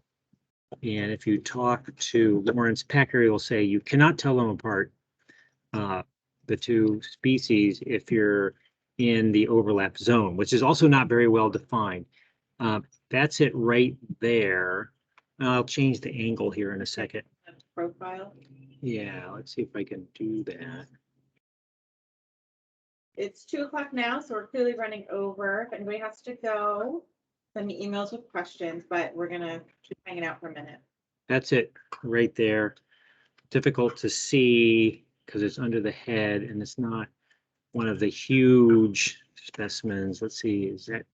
And if you talk to Lawrence Pecker, he'll say you cannot tell them apart, the two species, if you're in the overlap zone, which is also not very well defined. That's it right there. I'll change the angle here in a second. Profile. Yeah, let's see if I can do that. It's 2 o'clock now, so we're clearly running over. If anybody has to go, send me emails with questions, but we're gonna keep hanging out for a minute. That's it right there. Difficult to see because it's under the head and it's not one of the huge specimens. Let's see, is that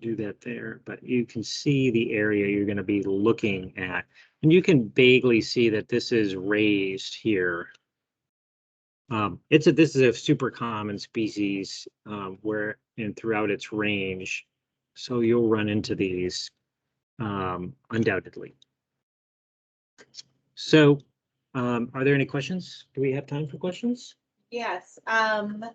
do that there? But you can see the area you're going to be looking at, and you can vaguely see that this is raised here. This is a super common species where and throughout its range, so you'll run into these undoubtedly. So, are there any questions? Do we have time for questions? Yes. Zuta,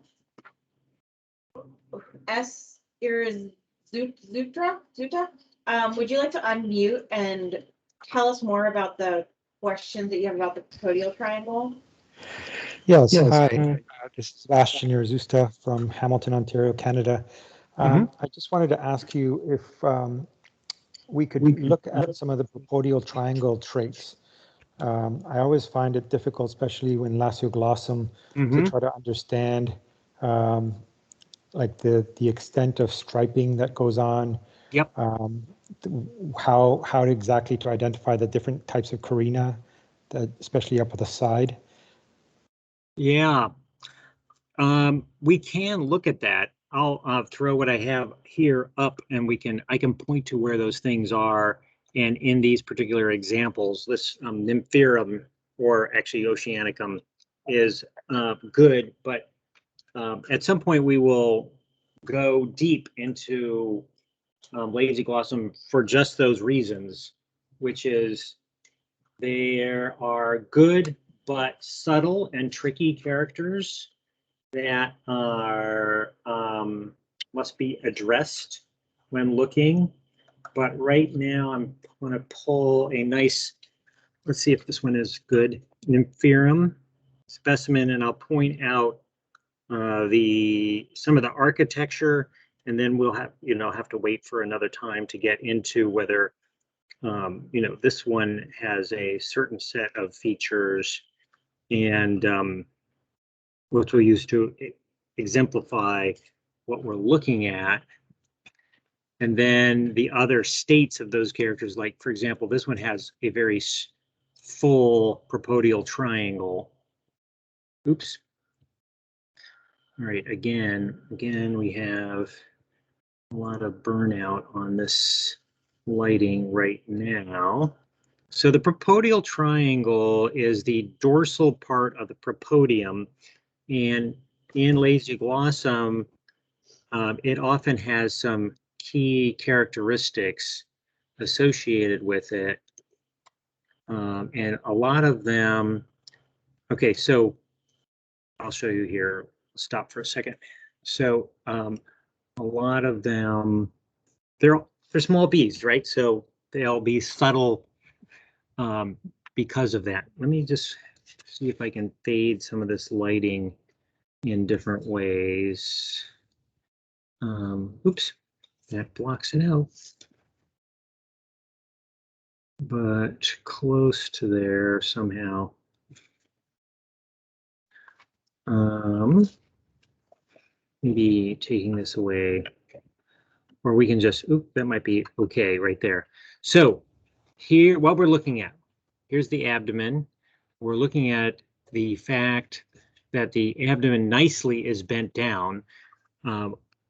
would you like to unmute and tell us more about the questions that you have about the podial triangle? Yes, hi. This is Sebastian Urzusta from Hamilton, Ontario, Canada. I just wanted to ask you if we could look at some of the podial triangle traits. I always find it difficult, especially when Lasioglossum, to try to understand like the extent of striping that goes on. Yep. How exactly to identify the different types of carina, especially up at the side. Yeah. We can look at that. I'll throw what I have here up, and I can point to where those things are And in these particular examples, this nymphaeum, or actually oceanicum, is good, but at some point we will go deep into Lasioglossum for just those reasons, which is there are good but subtle and tricky characters that are must be addressed when looking. But right now I'm going to pull a nice, let's see if this one is good, nymphaeum specimen, and I'll point out some of the architecture, and then we'll have to wait for another time to get into whether this one has a certain set of features and which we'll use to exemplify what we're looking at. And then the other states of those characters, like, for example, this one has a very full propodial triangle. Oops. All right, again, we have a lot of burnout on this lighting right now. So the propodial triangle is the dorsal part of the propodium, and in Lasioglossum, it often has some key characteristics associated with it, and a lot of them. Okay, so I'll show you here. Stop for a second. So a lot of them, they're small bees, right? So they'll be subtle because of that. Let me just see if I can fade some of this lighting in different ways. Oops, that blocks it out. But close to there somehow. Maybe taking this away, or we can just, that might be okay right there. So here, what we're looking at, here's the abdomen. We're looking at the fact that the abdomen nicely is bent down,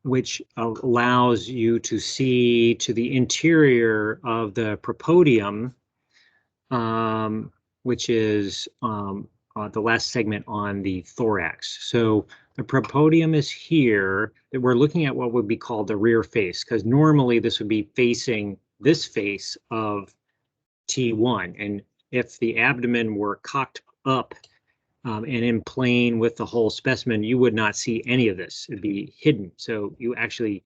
which allows you to see to the interior of the propodium, which is the last segment on the thorax. So the propodium is here. We're looking at what would be called the rear face, because normally this would be facing this face of T1. And if the abdomen were cocked up and in plane with the whole specimen, you would not see any of this. It'd be hidden. So you actually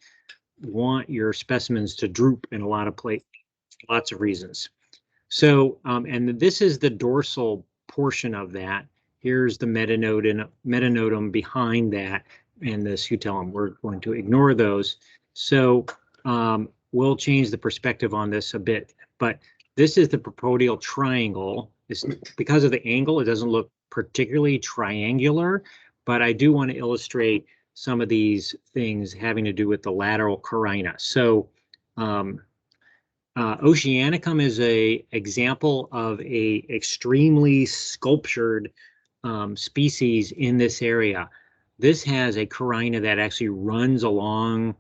want your specimens to droop in a lot of places, lots of reasons. So, and this is the dorsal portion of that. Here's the metanotum behind that, and the scutellum. We're going to ignore those. So we'll change the perspective on this a bit. But this is the propodial triangle. Because of the angle, it doesn't look particularly triangular, but I do want to illustrate some of these things having to do with the lateral carina. So Oceanicum is an example of a extremely sculptured species in this area. This has a carina that actually runs along,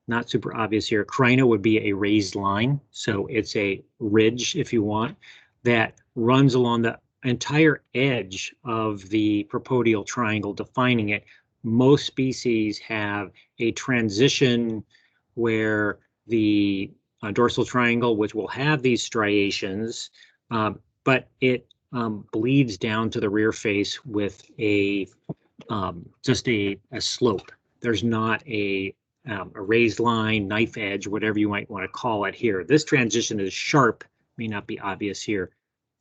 not super obvious here. Carina would be a raised line, so it's a ridge, if you want, that runs along the entire edge of the propodial triangle, defining it. Most species have a transition where the dorsal triangle, which will have these striations, but it bleeds down to the rear face with just a slope. There's not a raised line, knife edge, whatever you might want to call it here. This transition is sharp, may not be obvious here.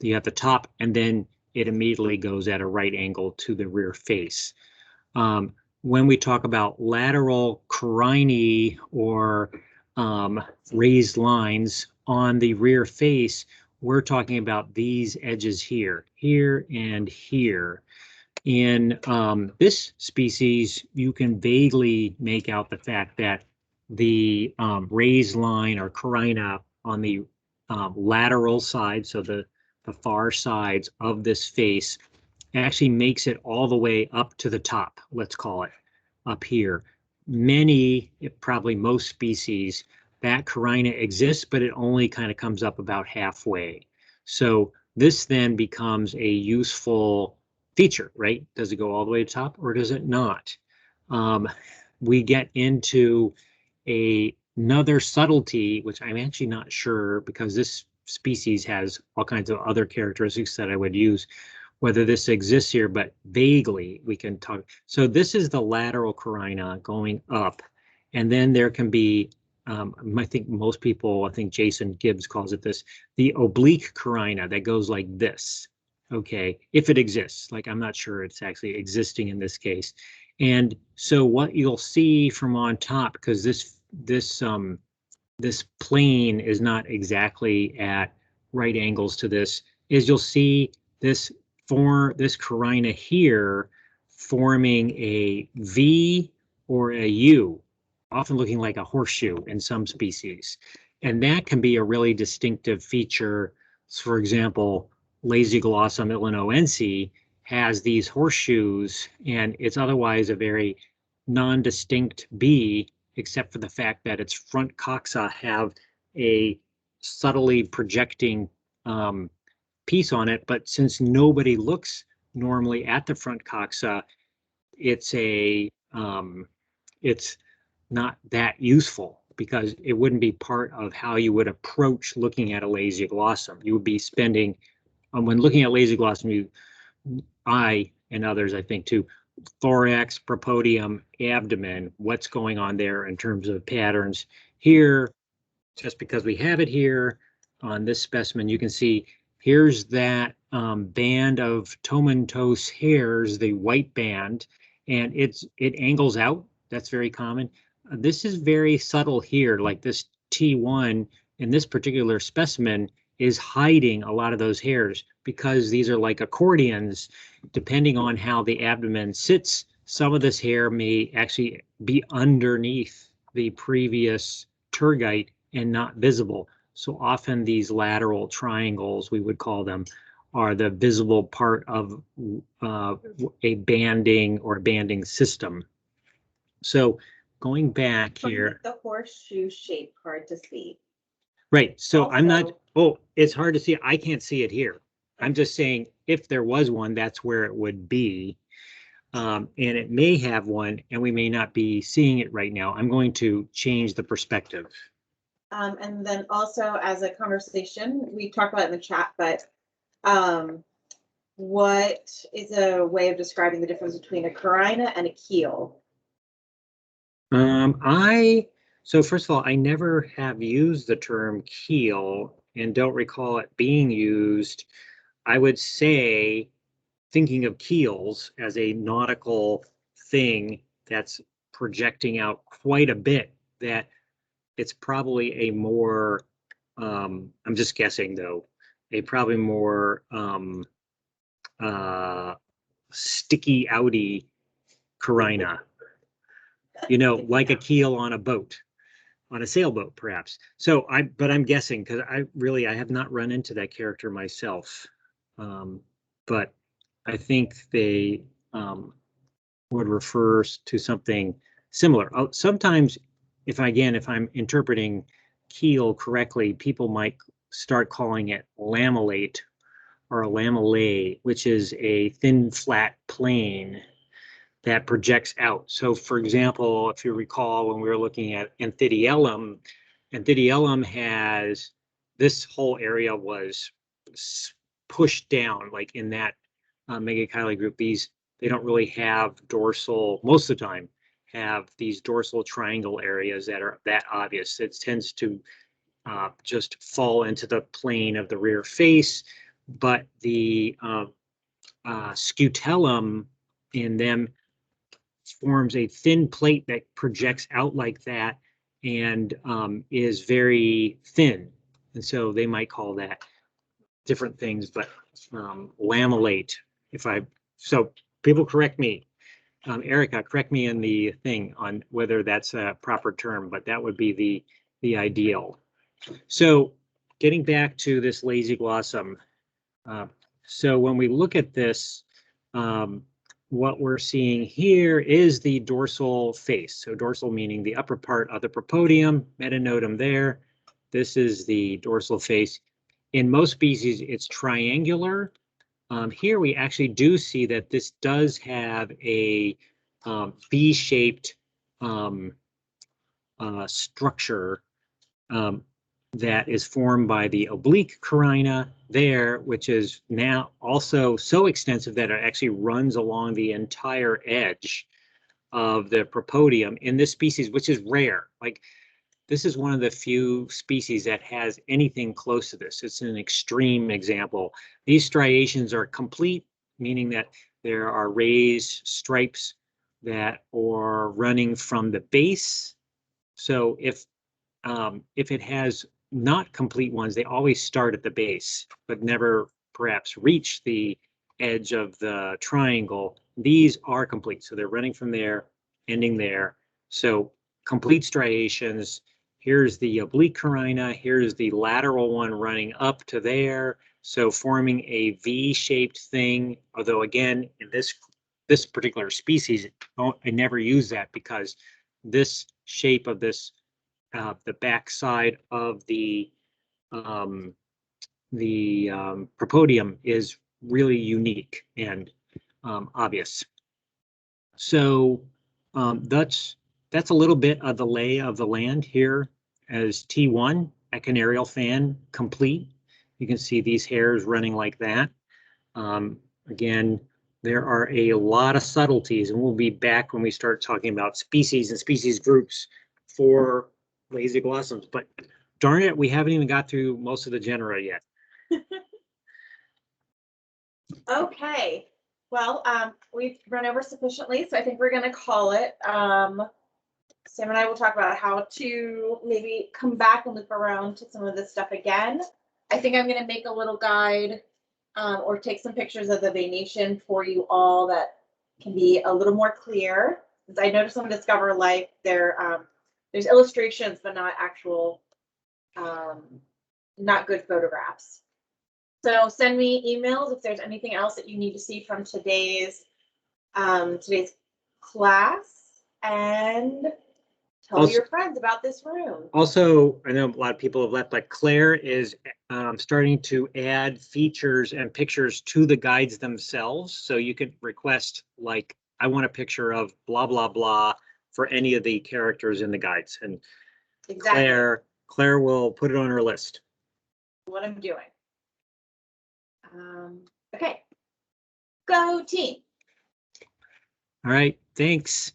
You have the top, and then it immediately goes at a right angle to the rear face. When we talk about lateral carinae or raised lines on the rear face, we're talking about these edges here, and here. In this species, you can vaguely make out the fact that the raised line or carina on the lateral side, so the far sides of this face, actually makes it all the way up to the top, let's call it, up here. Many, probably most species, that carina exists, but it only kind of comes up about halfway. So this then becomes a useful feature, right? Does it go all the way to the top or does it not? We get into another subtlety, which I'm actually not sure, because this species has all kinds of other characteristics that I would use, whether this exists here, but vaguely we can talk. So this is the lateral carina going up, and then there can be, I think most people, I think Jason Gibbs calls it this, the oblique carina that goes like this. Okay, if it exists, like I'm not sure it's actually existing in this case. And so what you'll see from on top, because this plane is not exactly at right angles to this, is you'll see this carina here forming a V or a U, often looking like a horseshoe in some species. And that can be a really distinctive feature. For example, Lasioglossum illinoense has these horseshoes, and it's otherwise a very non-distinct bee, except for the fact that its front coxa have a subtly projecting piece on it. But since nobody looks normally at the front coxa, it's not that useful because it wouldn't be part of how you would approach looking at a Lasioglossum. You would be spending, when looking at Lasioglossum, I and others, I think too, thorax, propodium, abdomen, what's going on there in terms of patterns. Here, just because we have it here on this specimen, you can see here's that band of tomentose hairs, the white band, and it angles out. That's very common. This is very subtle here, like this T1 in this particular specimen is hiding a lot of those hairs because these are like accordions. Depending on how the abdomen sits, some of this hair may actually be underneath the previous tergite and not visible. So often these lateral triangles, we would call them, are the visible part of a banding or banding system. So going back here. The horseshoe shape hard to see. Right. So Also, I'm not, oh, it's hard to see. I can't see it here. I'm just saying if there was one, that's where it would be. And it may have one, and we may not be seeing it right now. I'm going to change the perspective. And then also as a conversation, we talked about it in the chat, but what is a way of describing the difference between a carina and a keel? So first of all, I never have used the term keel and don't recall it being used. I would say, thinking of keels as a nautical thing that's projecting out quite a bit, that it's probably a more, I'm just guessing though, a probably more sticky outy carina, you know, like a keel on a boat, on a sailboat perhaps. So but I'm guessing because I have not run into that character myself, but I think they would refer to something similar. Sometimes, if I'm interpreting keel correctly, people might start calling it lamellate or a lamellae, which is a thin, flat plane that projects out. So, for example, if you recall, when we were looking at Anthidiellum has this whole area was pushed down, like in that megachile group. They don't really have dorsal, most of the time, have these dorsal triangle areas that are that obvious. It tends to just fall into the plane of the rear face, but the scutellum in them forms a thin plate that projects out like that and is very thin. And so they might call that different things, but lamellate, so people correct me. Erica, correct me in the thing on whether that's a proper term, but that would be the ideal. So getting back to this Lasioglossum, so when we look at this, what we're seeing here is the dorsal face. So dorsal meaning the upper part of the propodium, metanotum there. This is the dorsal face. In most species, it's triangular. Here we actually do see that this does have a V-shaped structure that is formed by the oblique carina there, which is now also so extensive that it actually runs along the entire edge of the propodium in this species, which is rare. Like, this is one of the few species that has anything close to this. It's an extreme example. These striations are complete, meaning that there are raised stripes that are running from the base. So if it has not complete ones, they always start at the base, but never perhaps reach the edge of the triangle. These are complete. So they're running from there, ending there. So complete striations. Here's the oblique carina. Here's the lateral one running up to there. So forming a V-shaped thing. Although again, in this particular species, I never use that because this shape of this the back side of the propodium is really unique and obvious. So that's a little bit of the lay of the land here as T1, echinarial fan complete. You can see these hairs running like that. Again, there are a lot of subtleties, and we'll be back when we start talking about species and species groups for Lasioglossums, but darn it, we haven't even got through most of the genera yet. Okay, well, we've run over sufficiently, so I think we're gonna call it. Sam and I will talk about how to maybe come back and loop around to some of this stuff again. I think I'm gonna make a little guide or take some pictures of the venation for you all that can be a little more clear. I noticed on Discover Life there's illustrations, but not actual, not good photographs. So send me emails if there's anything else that you need to see from today's class, and tell your friends about this room. Also, I know a lot of people have left, but Claire is starting to add features and pictures to the guides themselves. So you could request, like, I want a picture of blah, blah, blah for any of the characters in the guides. And exactly. Claire will put it on her list. What I'm doing. Okay. Go team. All right. Thanks.